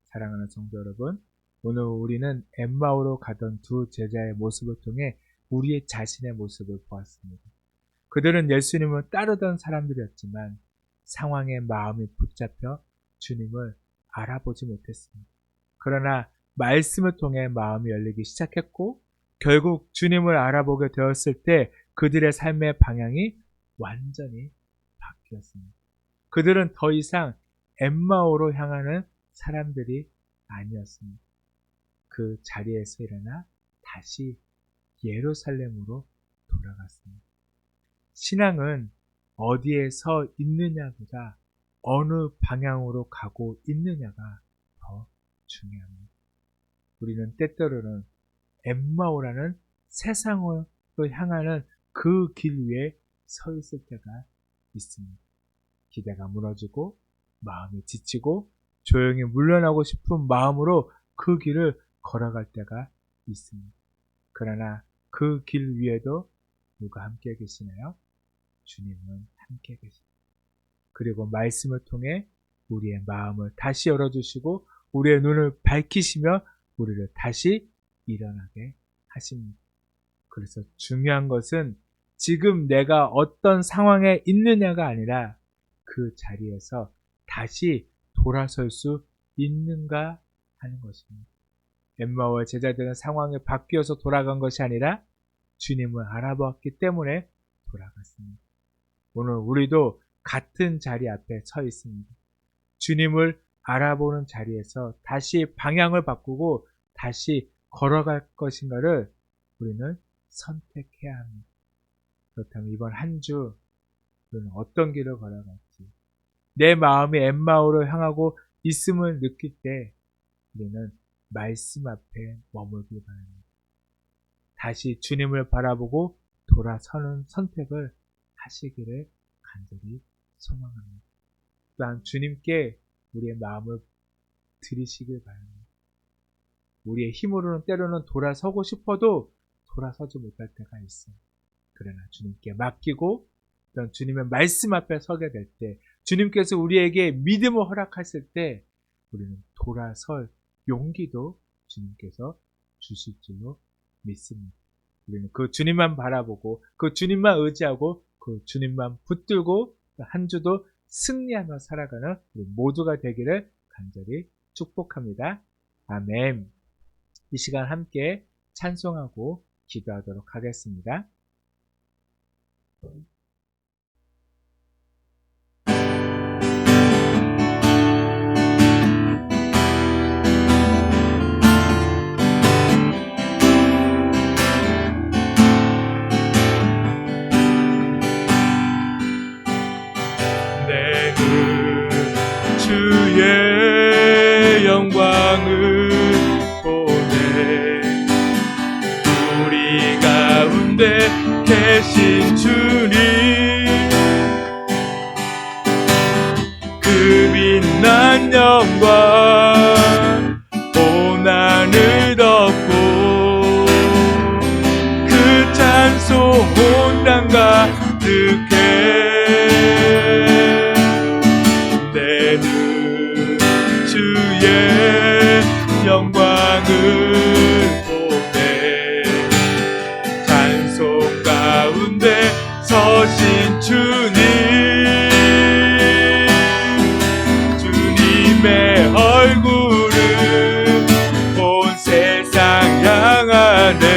사랑하는 성도 여러분, 오늘 우리는 엠마오로 가던 두 제자의 모습을 통해 우리의 자신의 모습을 보았습니다. 그들은 예수님을 따르던 사람들이었지만 상황에 마음이 붙잡혀 주님을 알아보지 못했습니다. 그러나 말씀을 통해 마음이 열리기 시작했고 결국 주님을 알아보게 되었을 때 그들의 삶의 방향이 완전히 바뀌었습니다. 그들은 더 이상 엠마오로 향하는 사람들이 아니었습니다. 그 자리에서 일어나 다시 예루살렘으로 돌아갔습니다. 신앙은 어디에 서 있느냐보다 어느 방향으로 가고 있느냐가 더 중요합니다. 우리는 때때로는 엠마오라는 세상으로 향하는 그 길 위에 서 있을 때가 있습니다. 기대가 무너지고 마음이 지치고 조용히 물러나고 싶은 마음으로 그 길을 걸어갈 때가 있습니다. 그러나 그 길 위에도 누가 함께 계시나요? 주님은 함께 계십니다. 그리고 말씀을 통해 우리의 마음을 다시 열어주시고 우리의 눈을 밝히시며 우리를 다시 일어나게 하십니다. 그래서 중요한 것은 지금 내가 어떤 상황에 있느냐가 아니라 그 자리에서 다시 돌아설 수 있는가 하는 것입니다. 엠마오의 제자들은 상황이 바뀌어서 돌아간 것이 아니라 주님을 알아보았기 때문에 돌아갔습니다. 오늘 우리도 같은 자리 앞에 서 있습니다. 주님을 알아보는 자리에서 다시 방향을 바꾸고 다시 걸어갈 것인가를 우리는 선택해야 합니다. 그렇다면 이번 한 주 우리는 어떤 길을 걸어갈지 내 마음이 엠마오로 향하고 있음을 느낄 때 우리는 말씀 앞에 머물기 바랍니다. 다시 주님을 바라보고 돌아서는 선택을 하시기를 간절히 소망합니다. 또한 주님께 우리의 마음을 드리시길 바랍니다. 우리의 힘으로는 때로는 돌아서고 싶어도 돌아서지 못할 때가 있어요. 그러나 주님께 맡기고 또한 주님의 말씀 앞에 서게 될 때 주님께서 우리에게 믿음을 허락하실 때 우리는 돌아설 용기도 주님께서 주실 줄로 믿습니다. 우리는 그 주님만 바라보고 그 주님만 의지하고 그 주님만 붙들고 한 주도 승리하며 살아가는 우리 모두가 되기를 간절히 축복합니다. 아멘. 이 시간 함께 찬송하고 기도하도록 하겠습니다. 주의 영광을 보내 우리 가운데 계신 주님 그 빛난 영광 온 하늘 덮고 그 찬송 온 땅 가득해 영광을 보내 찬송 가운데 서신 주님 주님의 얼굴을 온 세상 향하네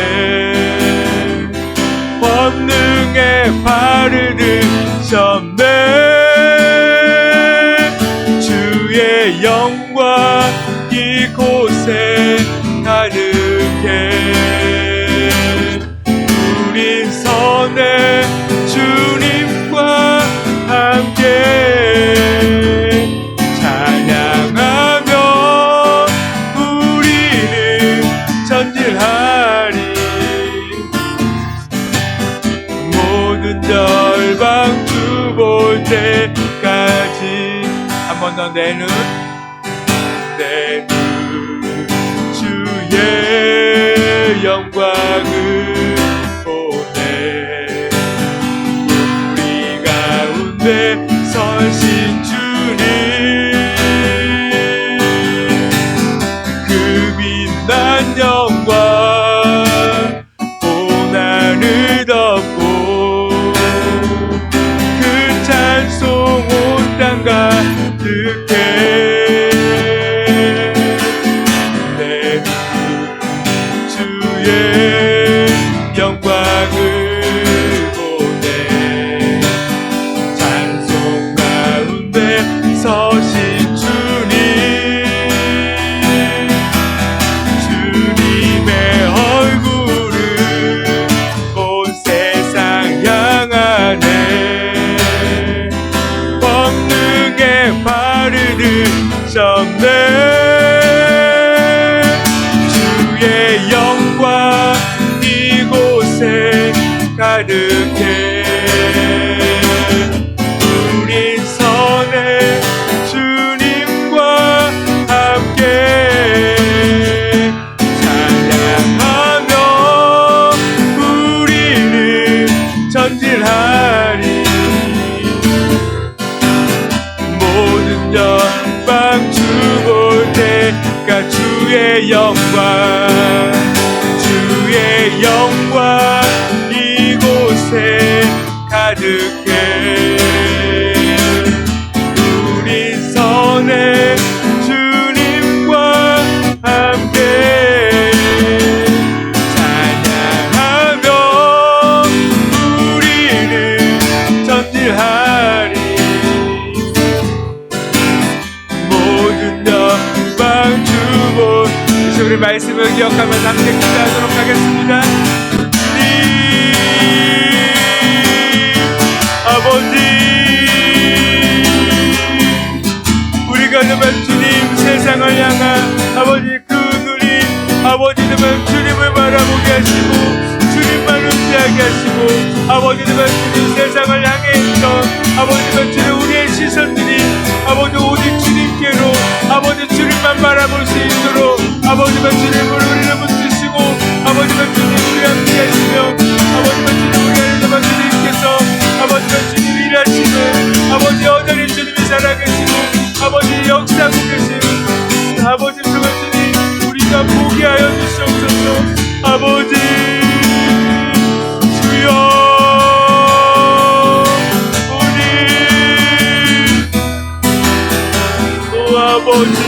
권능의 발을 드셨네 주의 영광 볼 때까지 한 번 더 내 눈 주의 영광을 보내 우리 가운데 서신 주님 그 빛난 영광 고난을 덮고 그 찬송 온 땅 가득해 영광을 보내 찬송 가운데 서신 주님 주님의 얼굴을 온 세상 향하네 권능의 발을 드셨네 주의 영광 이곳에 가득해 우린 선해 주님과 함께 찬양하며 우리는 전진하리 모든 영광 주 볼 때가 주의 영광 주의 영광 이곳에 가득해 우린 선해 주님과 함께 찬양하며 우리는 전진하리 모든 영광 주보 이제 우리 말씀을 기억하면서 함께 기도하도록 하겠습니다. 아버지 우리가 정말 주님 세상을 향한 아버지 그 눈이 아버지 정말 주님을 바라보게 하시고 주님만 의지하게 하시고 아버지 정말 주님 세상을 향해 있던 아버지 정말 주님 우리의 시선들이 아버지 오직 주님께로 아버지 주님만 바라볼 수 있도록 아버지 정말 주님을 우리를 붙드시고 아버지 정말 주님 우리 함께 하시며 아버지 정말 주님 우리 안에 정말 주님께서 아버지 주님 일하시는 아버지 여전히 주님이 살아계시고 아버지 역사하고 계시는 아버지 정말 주님 우리가 보게 하여 주시옵소서 아버지 주여 우리 아버지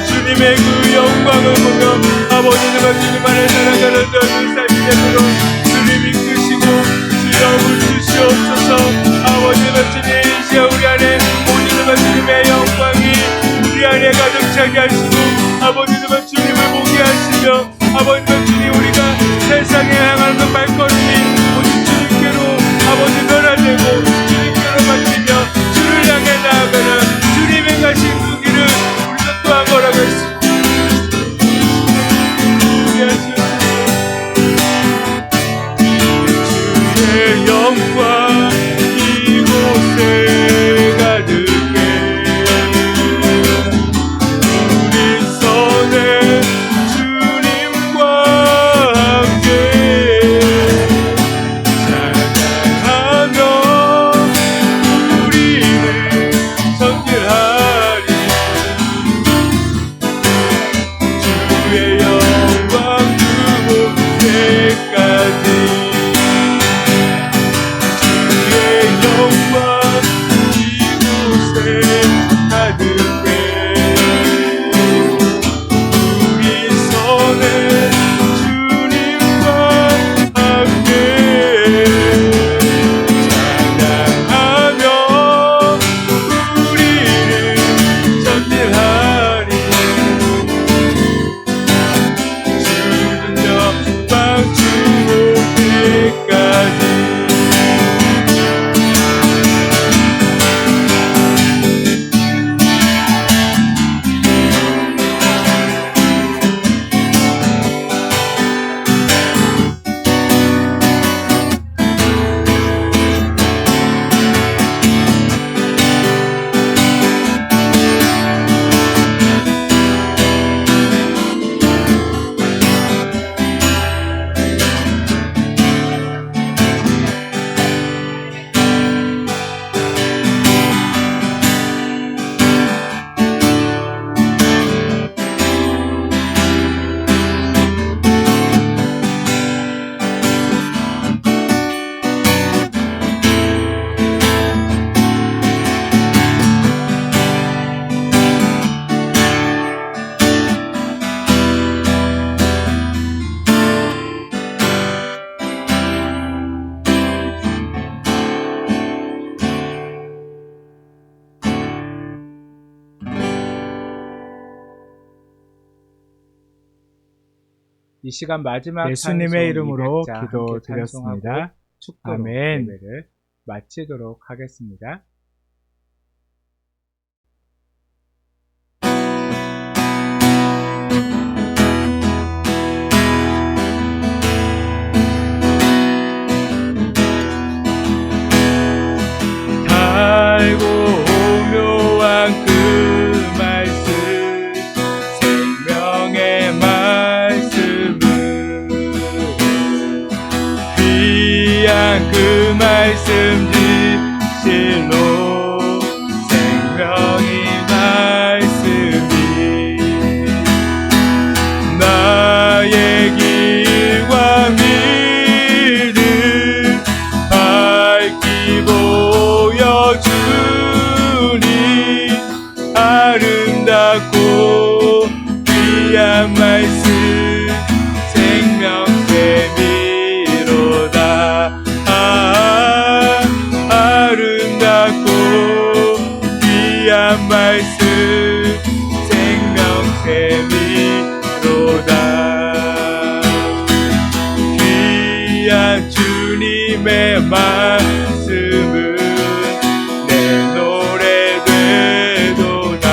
주님의 그 영광을 보며 아버지 정말 주님 안에 살아가는 저희 삶이 되도록 주님이 크시고 주여 주시옵소서 아버지 주님 이제 우리 안에 모든 주님의 영광이 우리 안에 가득 차게 하시고 아버지 주님을 보게 하시며 아버지 주님 우리가 세상에 향하는 그 발걸음이 오직 주님께로 아버지 변화되고 주님께로 바뀌며 주를 향해 나아가는 주님의 가신 그 길을 우리도 또한 걸어가겠습니다. 주의 영광 이곳에 가득해 우리 손에 주님과 함께 이 시간 마지막 예수님의 찬송 이름으로 200자 함께 기도드렸습니다. 찬송하고 축도로 아멘. 예배를 마치도록 하겠습니다. 달고 오묘한 그 말씀, 생명의 말씀은 귀한 그 말씀 진실로 생명이 말씀이 나의 길과 믿음 밝히 보여주니 아름답고 귀한 말씀 생명샘이로다. 아름답고 귀한 말씀 생명샘이로다. 귀한 주님의 말씀은 내 노래 되도다.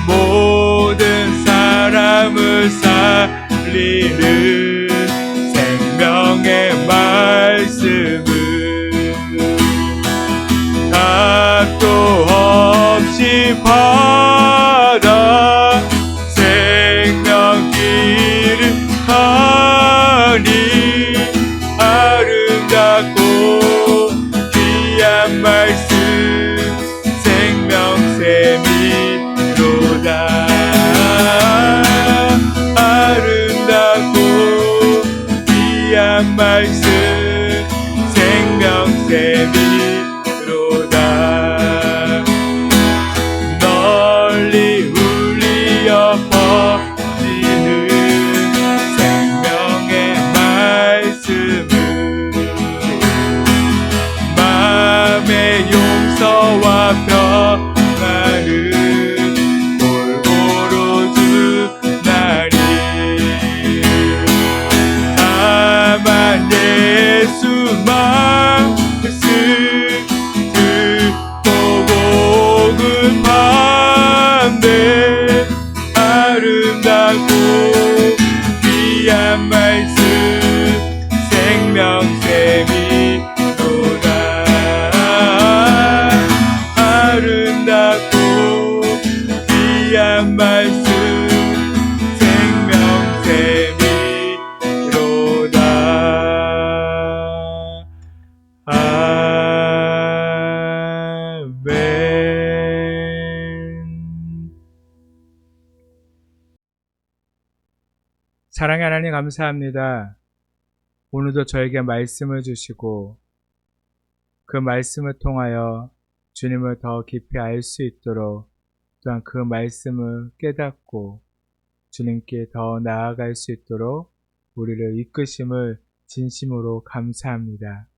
모든 사람을 살리는 생명의 말씀은 값도 없이 받아 생명길을 하니 아름답고 귀한 말씀 생명샘이로다. 아름답고 귀한 말씀 생명샘이로다. 널리 울리어 퍼지는 생명의 말씀은 마음의 용서와 평안을 골고루 주나니 다만 예수 말씀 듣고 복은 받네. 아름답고 귀한 말씀 생명샘이로다. 아름답고 귀한 말씀 생명샘이로다. 아멘. 사랑의 하나님 감사합니다. 오늘도 저에게 말씀을 주시고 그 말씀을 통하여 주님을 더 깊이 알 수 있도록 또한 그 말씀을 깨닫고 주님께 더 나아갈 수 있도록 우리를 이끄심을 진심으로 감사합니다.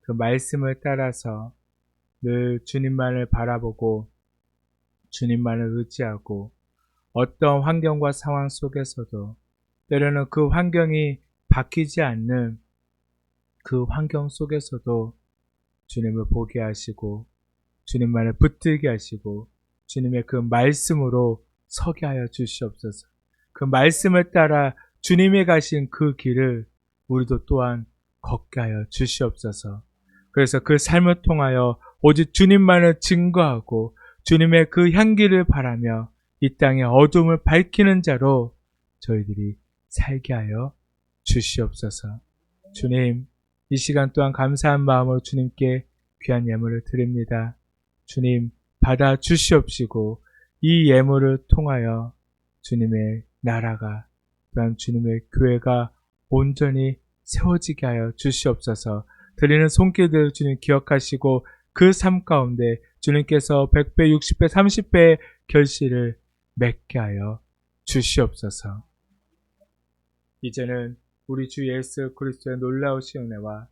그 말씀을 따라서 늘 주님만을 바라보고 주님만을 의지하고 어떤 환경과 상황 속에서도 때로는 그 환경이 바뀌지 않는 그 환경 속에서도 주님을 보게 하시고 주님만을 붙들게 하시고 주님의 그 말씀으로 서게 하여 주시옵소서. 그 말씀을 따라 주님이 가신 그 길을 우리도 또한 걷게 하여 주시옵소서. 그래서 그 삶을 통하여 오직 주님만을 증거하고 주님의 그 향기를 바라며 이 땅의 어둠을 밝히는 자로 저희들이 살게 하여 주시옵소서. 주님, 이 시간 또한 감사한 마음으로 주님께 귀한 예물을 드립니다. 주님, 받아 주시옵시고 이 예물을 통하여 주님의 나라가 또한 주님의 교회가 온전히 세워지게 하여 주시옵소서. 드리는 손길들 주님 기억하시고 그 삶 가운데 주님께서 100배, 60배, 30배의 결실을 맺게 하여 주시옵소서. 이제는 우리 주 예수 그리스도의 놀라우신 은혜와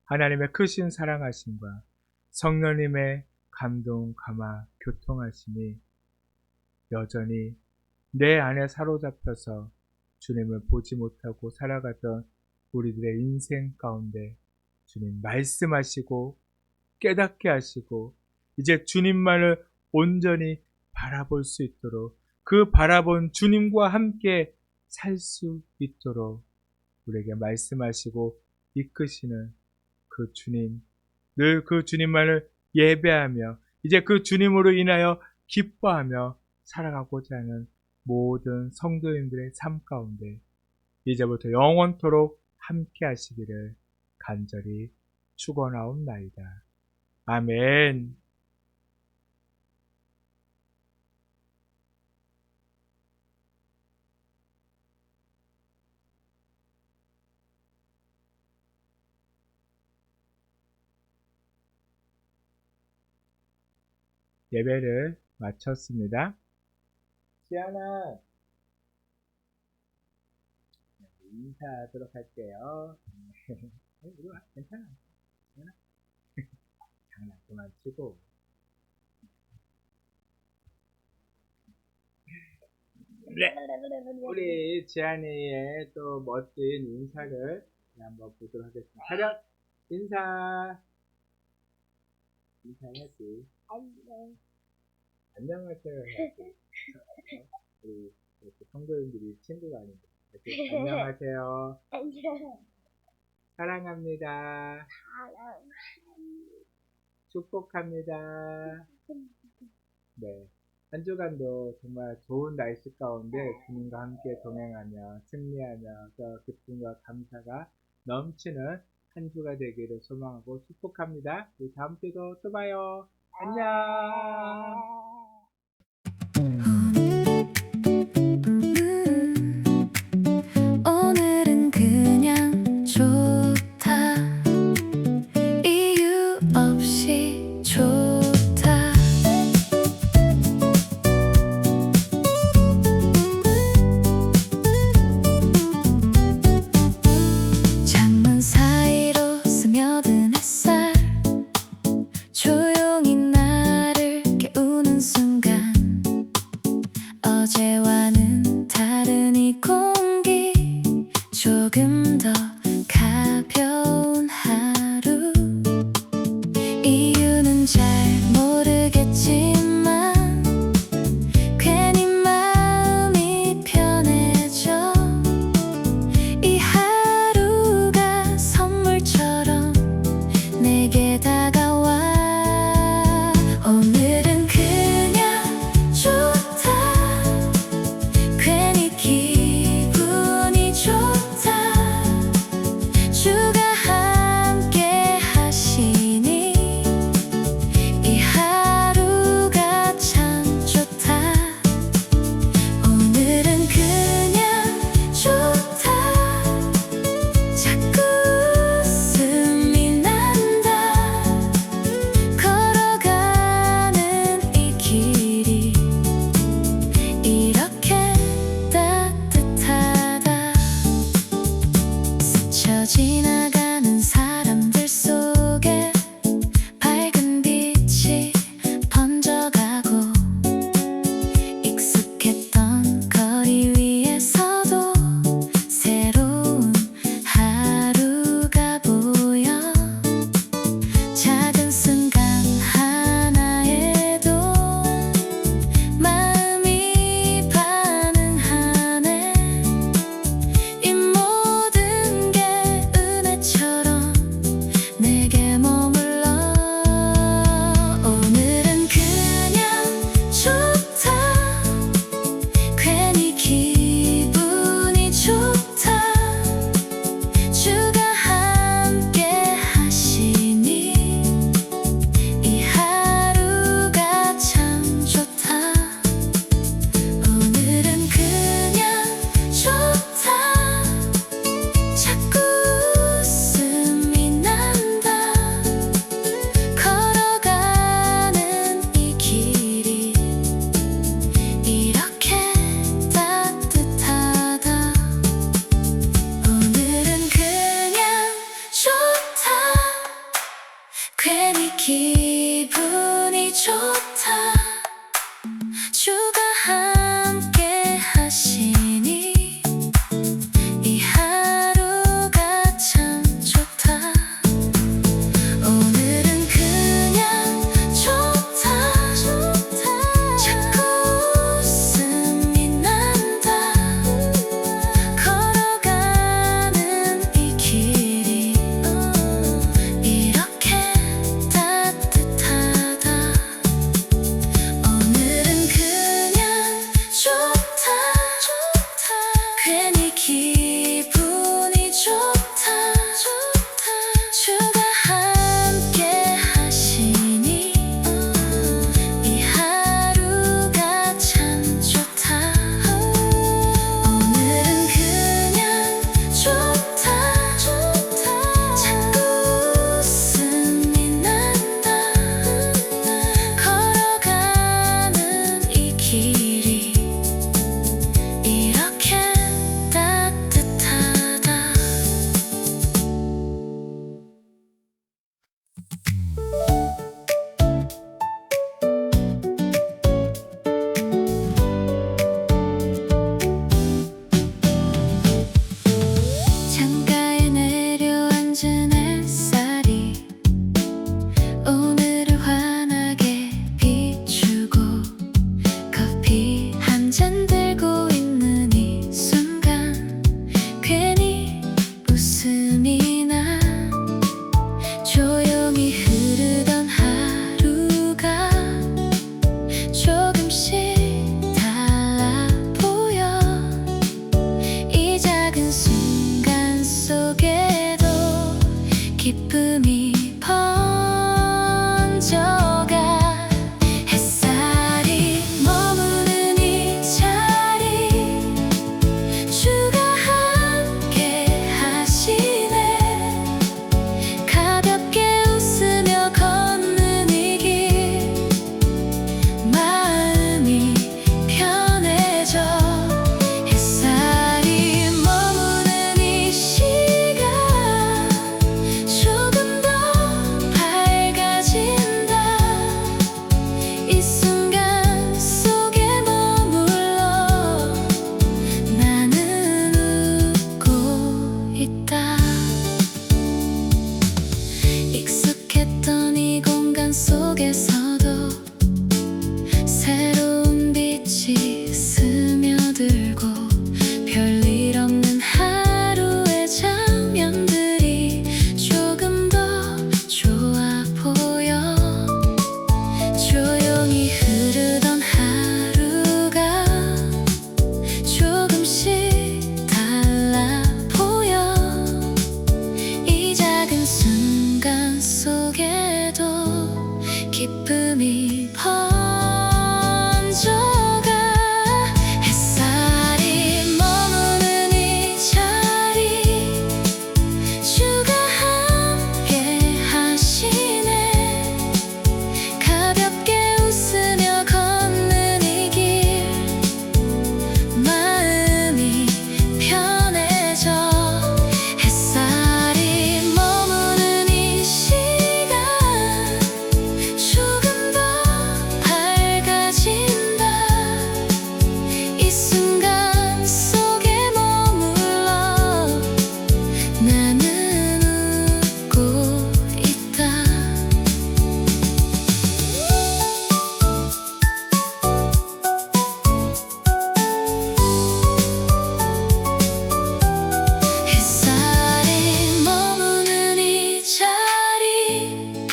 하나님의 크신 사랑하심과 성령님의 감동, 감화, 교통하심이 여전히 내 안에 사로잡혀서 주님을 보지 못하고 살아가던 우리들의 인생 가운데 주님 말씀하시고 깨닫게 하시고 이제 주님만을 온전히 바라볼 수 있도록 그 바라본 주님과 함께 살 수 있도록 우리에게 말씀하시고 이끄시는 그 주님, 늘 그 주님만을 예배하며 이제 그 주님으로 인하여 기뻐하며 살아가고자 하는 모든 성도님들의 삶 가운데 이제부터 영원토록 함께 하시기를 간절히 축원하옵나이다. 아멘. 예배를 마쳤습니다. 지안아, 인사하도록 할게요. 괜찮아. 장난 그만 치고. 네. 우리 지안이의 또 멋진 인사를 한번 보도록 하겠습니다. 차렷! 인사해야지. 안녕하세요. 해야지. 우리 이렇게 성도님들이 친구가 아닌데. 이렇게 안녕하세요. 사랑합니다. 축복합니다. 네. 한 주간도 정말 좋은 날씨 가운데 주님과 함께 동행하며 승리하며 또 기쁨과 감사가 넘치는 한 주가 되기를 소망하고 축복합니다. 우리 다음 주도 또 봐요. 안녕. 오늘은 그냥 좋다. 이유 없이 좋다. 창문 사이로 스며든 햇살 조용히 나를 깨우는 순간 어제와는 다른 이 공기 조금 더 가벼운 하루 이유는 잘 모르겠지만 괜히 마음이 편해져 이 하루가 선물처럼 내게 다가와 오늘은 그냥 좋다 괜히 기분이 좋다 주가 함께 하시니 이 하루가 참 좋다 오늘은 그냥 좋다 자꾸 웃음이 난다 걸어가는 이 길이 이렇게 따뜻하다 스쳐 지나가는 사람들 속에 밝은 빛이 번져가고 익숙했던 거리 위에서도 새로운 하루가 보여 작은 순간 하나에도 마음이 반응하네 이 모든 게 은혜처럼 기쁨이 번져가 햇살이 머무는 이 자리 주가 함께 하시네 가볍게 웃으며 걷는 이 길 마음이 편해져 햇살이 머무는 이 시간 조금 더 밝아진다 이 순간 속에 머물러 나는 웃고 있다 익숙했던 이 공간 속에서도 새로운 빛이 스며들고 별일 없는 하루의 장면들이 조금 더 좋아 보여 조용히 흐르던 하루가 조금씩 달라 보여 이 작은 순간 속에도 기쁨이 번져가 햇살이 머무는 이 자리 주가 함께 하시네 가볍게 웃으며 걷는 이 길 마음이 편해져 햇살이 머무는 이 시간 조금 더 밝아진다 이 순간 속에 머물러 나는 웃고 있다 햇살이 머무는 이 자리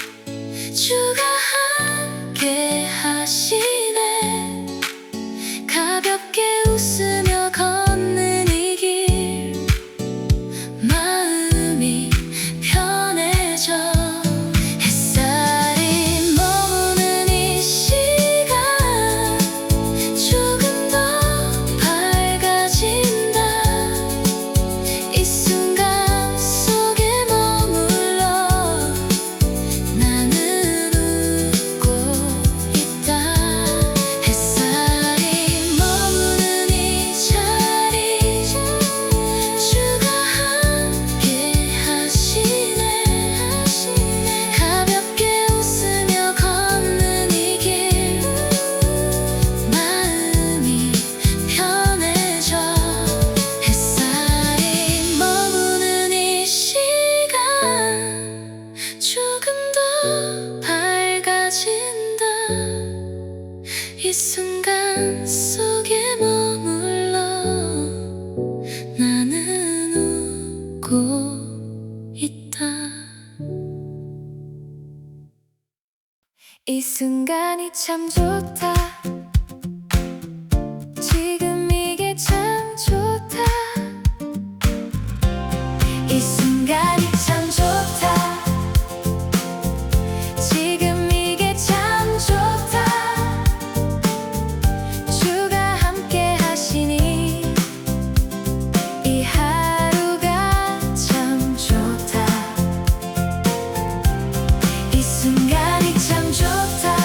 주가 함께 하시네 가볍게 웃으며 걷는 이 길 마음이 편해져 햇살이 머무는 이 시간 조금 더 밝아진다 이 순간 속에 머물러 나는 웃고 있다 햇살이 머무는 이 자리 주가 함께 하시네 가볍게 웃으며 걷는 이 길 마음이 편해져 햇살이 머무는 이 시간 조금 더 밝아진다 이 순간 속에 머물러 나는 웃고 있다 이 순간이 참 좋다 지금 이게 참 좋다 이 순간이 참 좋다 지금 이게 참 좋다 주가 함께 하시니 이 하루가 참 좋다 이 순간이 참 좋다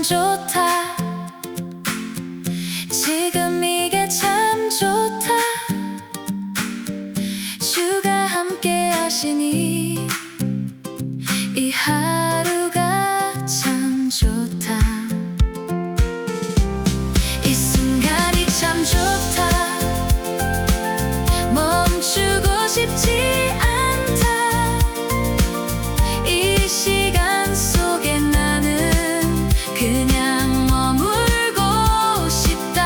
좋다. 지금 이게 참 좋다. 주가 함께 하시니 이 하루가 참 좋다. 이 순간이 참 좋다. 멈추고 싶지 않다. 이 시간 속에 나는 그냥 머물고 싶다.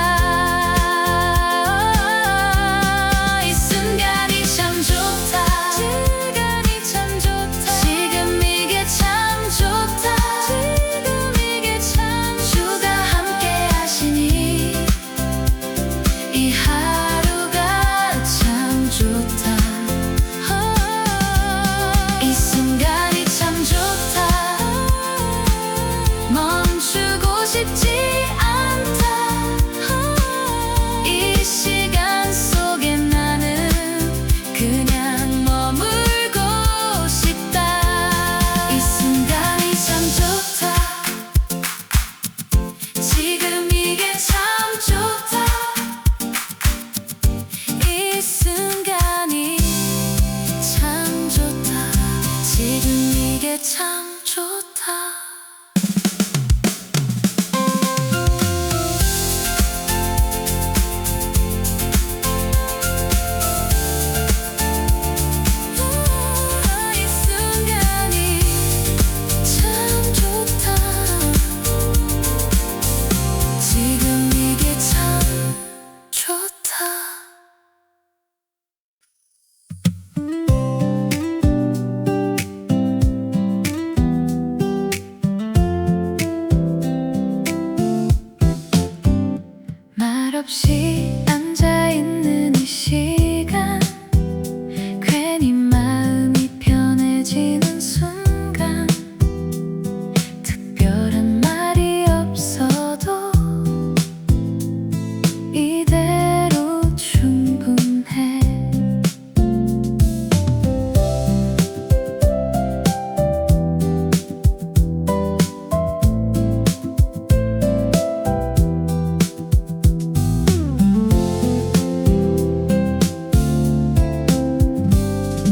이 순간이 참 좋다. 시간이 참 좋다. 지금 이게 참 좋다. 지금 이게 참 주가 함께 하시니 이 하루가 참 좋다. 이 순간이 참 좋다. 멈추고 싶지 않다. 이 시간 속에 나는 그냥 머물고 싶다. 이 순간이 참 좋다. 지금 이게 참 좋다. 이 순간이 참 좋다. 지금 이게 참 좋다. 이 순간이 참 좋다. 지금 이게 참 좋다. 말없이 앉아있는 이 시간, 괜히 마음이 편해지는 순간, 특별한 말이 없어도 이대로 충분해.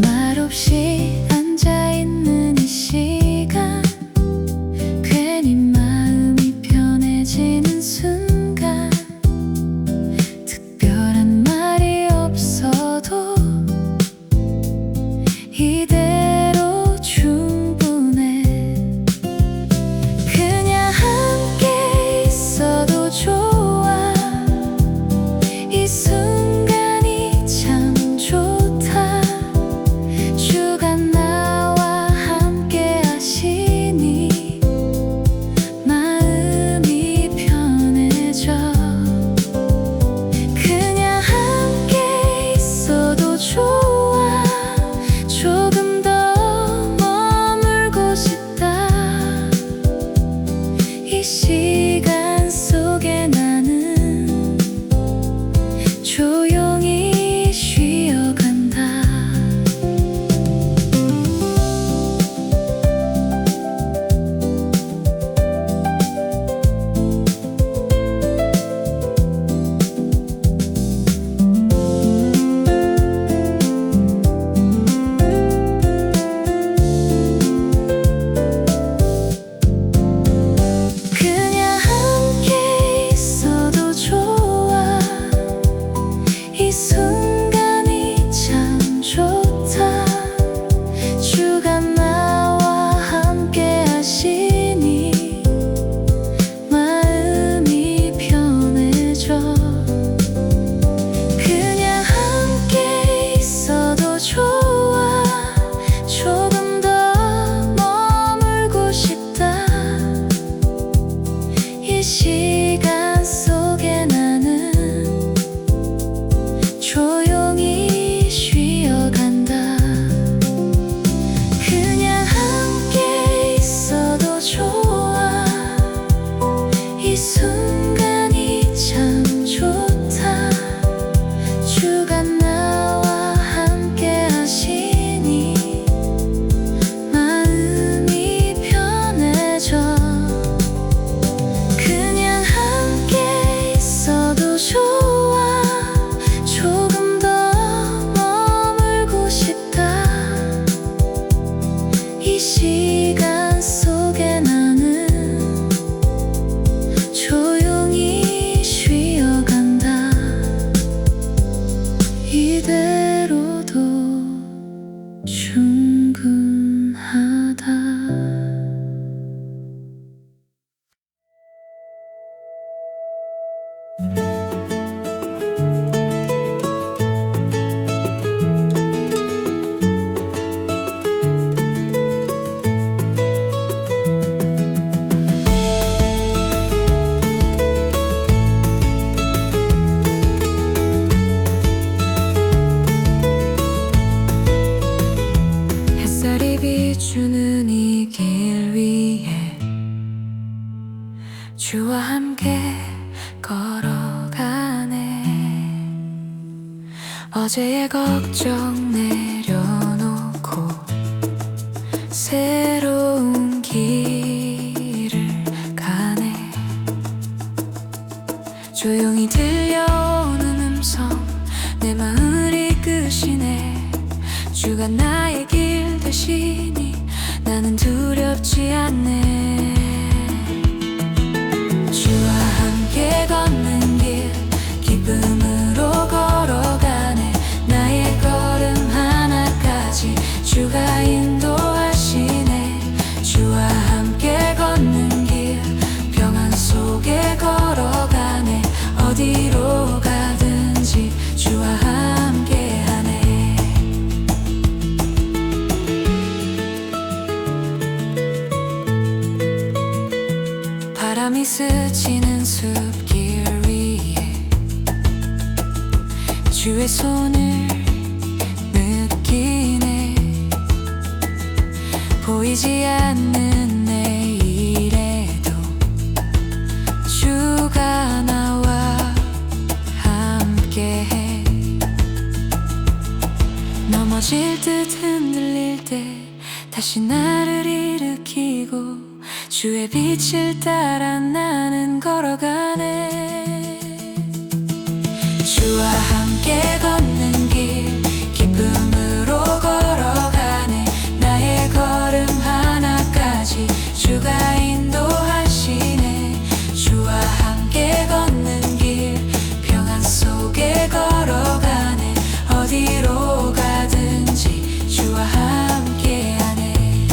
말없이 앉아있는 이 시간, 괜히 마음이 편해지는 순간, 특별한 말이 없어도 이대로 충분해. 그냥 함께 있어도 좋아. 이 순간이 참 좋다. 주가 나와 함께 하시니 마음이 편해져. 그냥 함께 있어도 좋아. 조금 더 머물고 싶다. 이 시간 속에 나는 조용히 쉬어간다. 그냥 함께 있어도 좋아. 이 순간이 참 좋다. 주가 나와 함께 하시니 마음이 편해져. 그냥 함께 있어도 좋아. 조금 더 머물고 싶다. 이 시간 속에 나는 조용히 쉬어간다. 그냥 함께 있어도 좋아. 이 순간이 참 좋다. 주가 나와 함께 하시니 마음이 편해져. 어제의 걱정 내려놓고 새로운 길을 가네. 조용히 들려오는 음성 내 마음을 이끄시네. 주가 나의 길 되시니 나는 두렵지 않네. 주와 함께 걷는 길 기쁨으로 걸어가네. 나의 걸음 하나까지 주가 인도하시네. 주와 함께 걷는 길 평안 속에 걸어가네. 어디로 가든지 주와 함께하네. 바람이 스치는 숲길 위에 주의 손을 느끼네. 보이지 않는 내일에도 주가 나와 함께해. 넘어질 듯 흔들릴 때 다시 나를 일으키고 주의 빛을 따라 나는 걸어가네. 주와 함께 걷는 길 기쁨으로 걸어가네. 나의 걸음 하나까지 주가 인도하시네. 주와 함께 걷는 길 평안 속에 걸어가네. 어디로 가든지 주와 함께하네.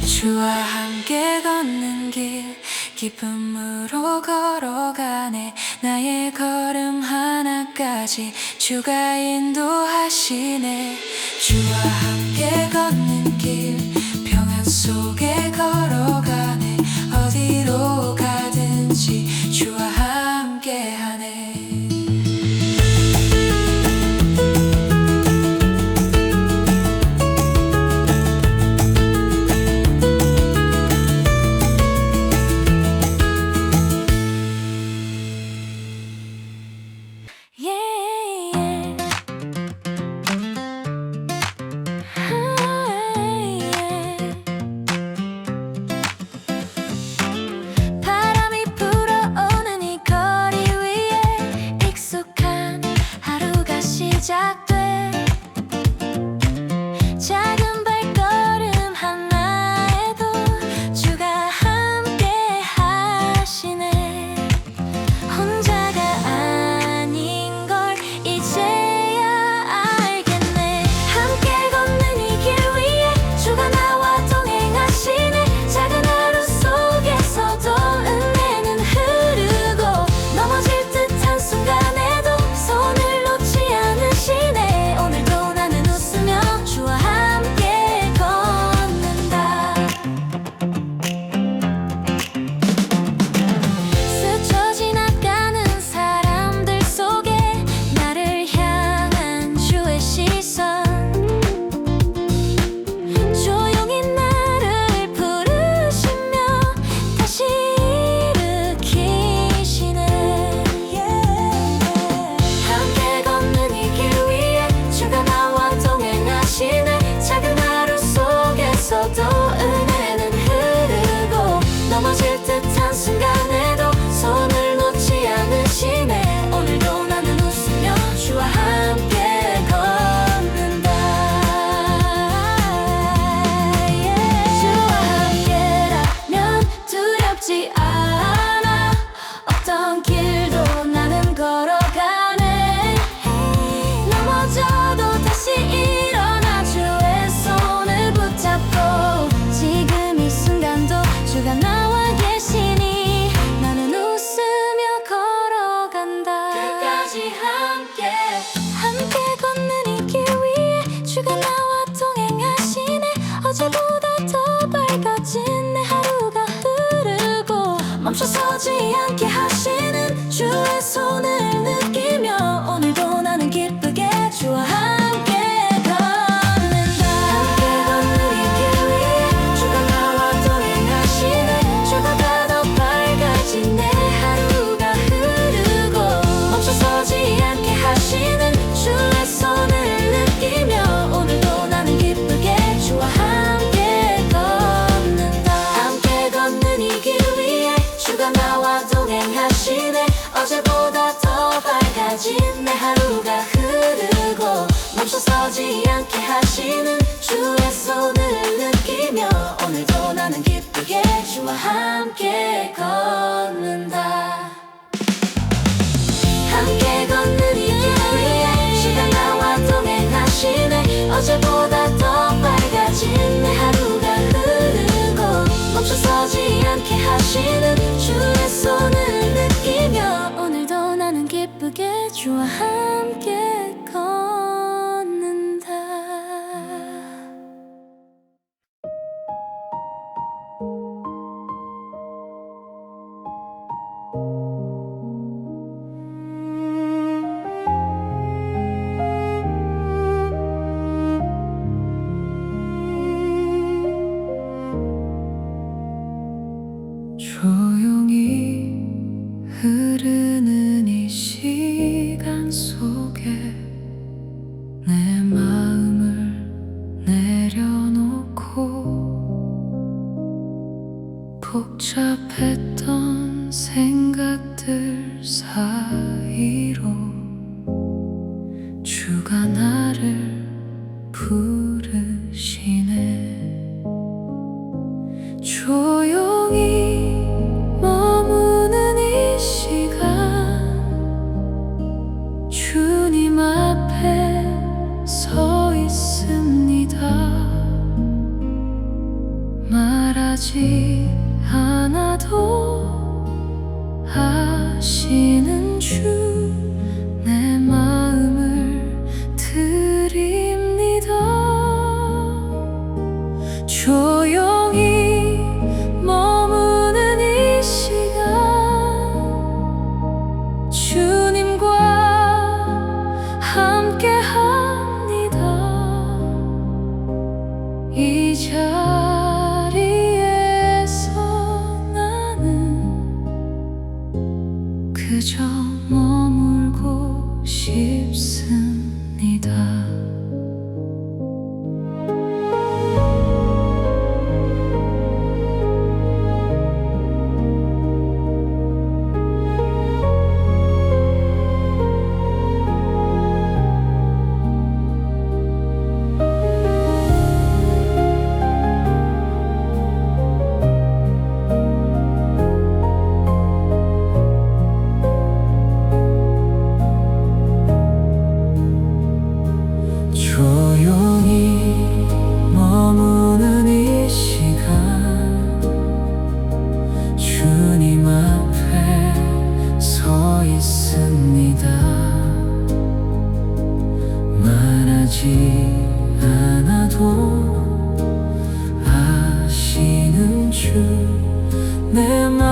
주와 함께 걷는 길 기쁨으로 걸어가네. 나의 걸음 하나까지 주가 인도하시네. 주와 함께 걷는 길 평안 속에 걸어가네. 어디로 가든지 주와 함께하네. 바람이 불어오는 이 거리 위에 익숙한 하루가 시작돼. 작은 발걸음 하나에도 주가 함께 하시네. 혼자가 아닌 걸 이제야 알겠네. 함께 걷는 이 길 위에 주가 나와 동행하시네. 작은 하루 속에서도 은혜는 흐르고 넘어질 듯한 순간에도 손을 놓지 않으시네. 오늘도 나는 웃으며 주와 함께 걷는다. 스쳐 지나가는 사람들 속에 나를 향한 주의 시선 조용히 나를 부르시며 다시 일으키시네. 함께 걷는 이 길 위에 주가 나와 동행하시네. 작은 하루 속에서도 은혜는 흐르고 넘어질 듯한 순간에도 손을 놓지 않으시네. 오늘도 나는 웃으며 주와 함께 걷는다. 주와 함께라면 두렵지 않아. 어떤 길도 나는 걸어가네. 넘어져도 다시 일어나 주의 손을 붙잡고 지금 이 순간도 주가 나와 계시니 나는 웃으며 걸어간다. 끝까지 함께 걷는 이 길 위에 주가 나와 동행하시네. 어제보다 더 밝아진 내 하루가 흐르고 멈춰서지 않게 하시는 주의 손을 느끼며 오늘도 나는 기쁘게 주와 함께 걷는다. 함께 걷는 이 길 위에 주가 나와 동행하시네. 주보다 더 밝아진 내 하루가 흐르고 멈춰서지 않게 하시는 걷는 이 길 위에 시간 나와 동행하시네. 어제보다 더 밝아진 내 하루가 흐르고 멈춰서지 않게 하시는 주의 손을 느끼며 오늘도 나는 기쁘게 주와 함께 걷는다. 조용히 흐르는 이 시간 속에 내 마음을 내려놓고 복잡했던 생각들 사이로 주가 나를 부르시네. 조용히 머무는 이 시간 주님 앞에 서 있습니다. 말하지 않아도 아시는 주 내 마음을 드립니다. 조용히 머무는 이 시간 주님과 함께 합니다. 이 자리에서 나는 그저 머물고 싶습니다. 조용히 머무는 이 시간 주님 앞에 서 있습니다. 말하지 않아도 아시는 주 내 맘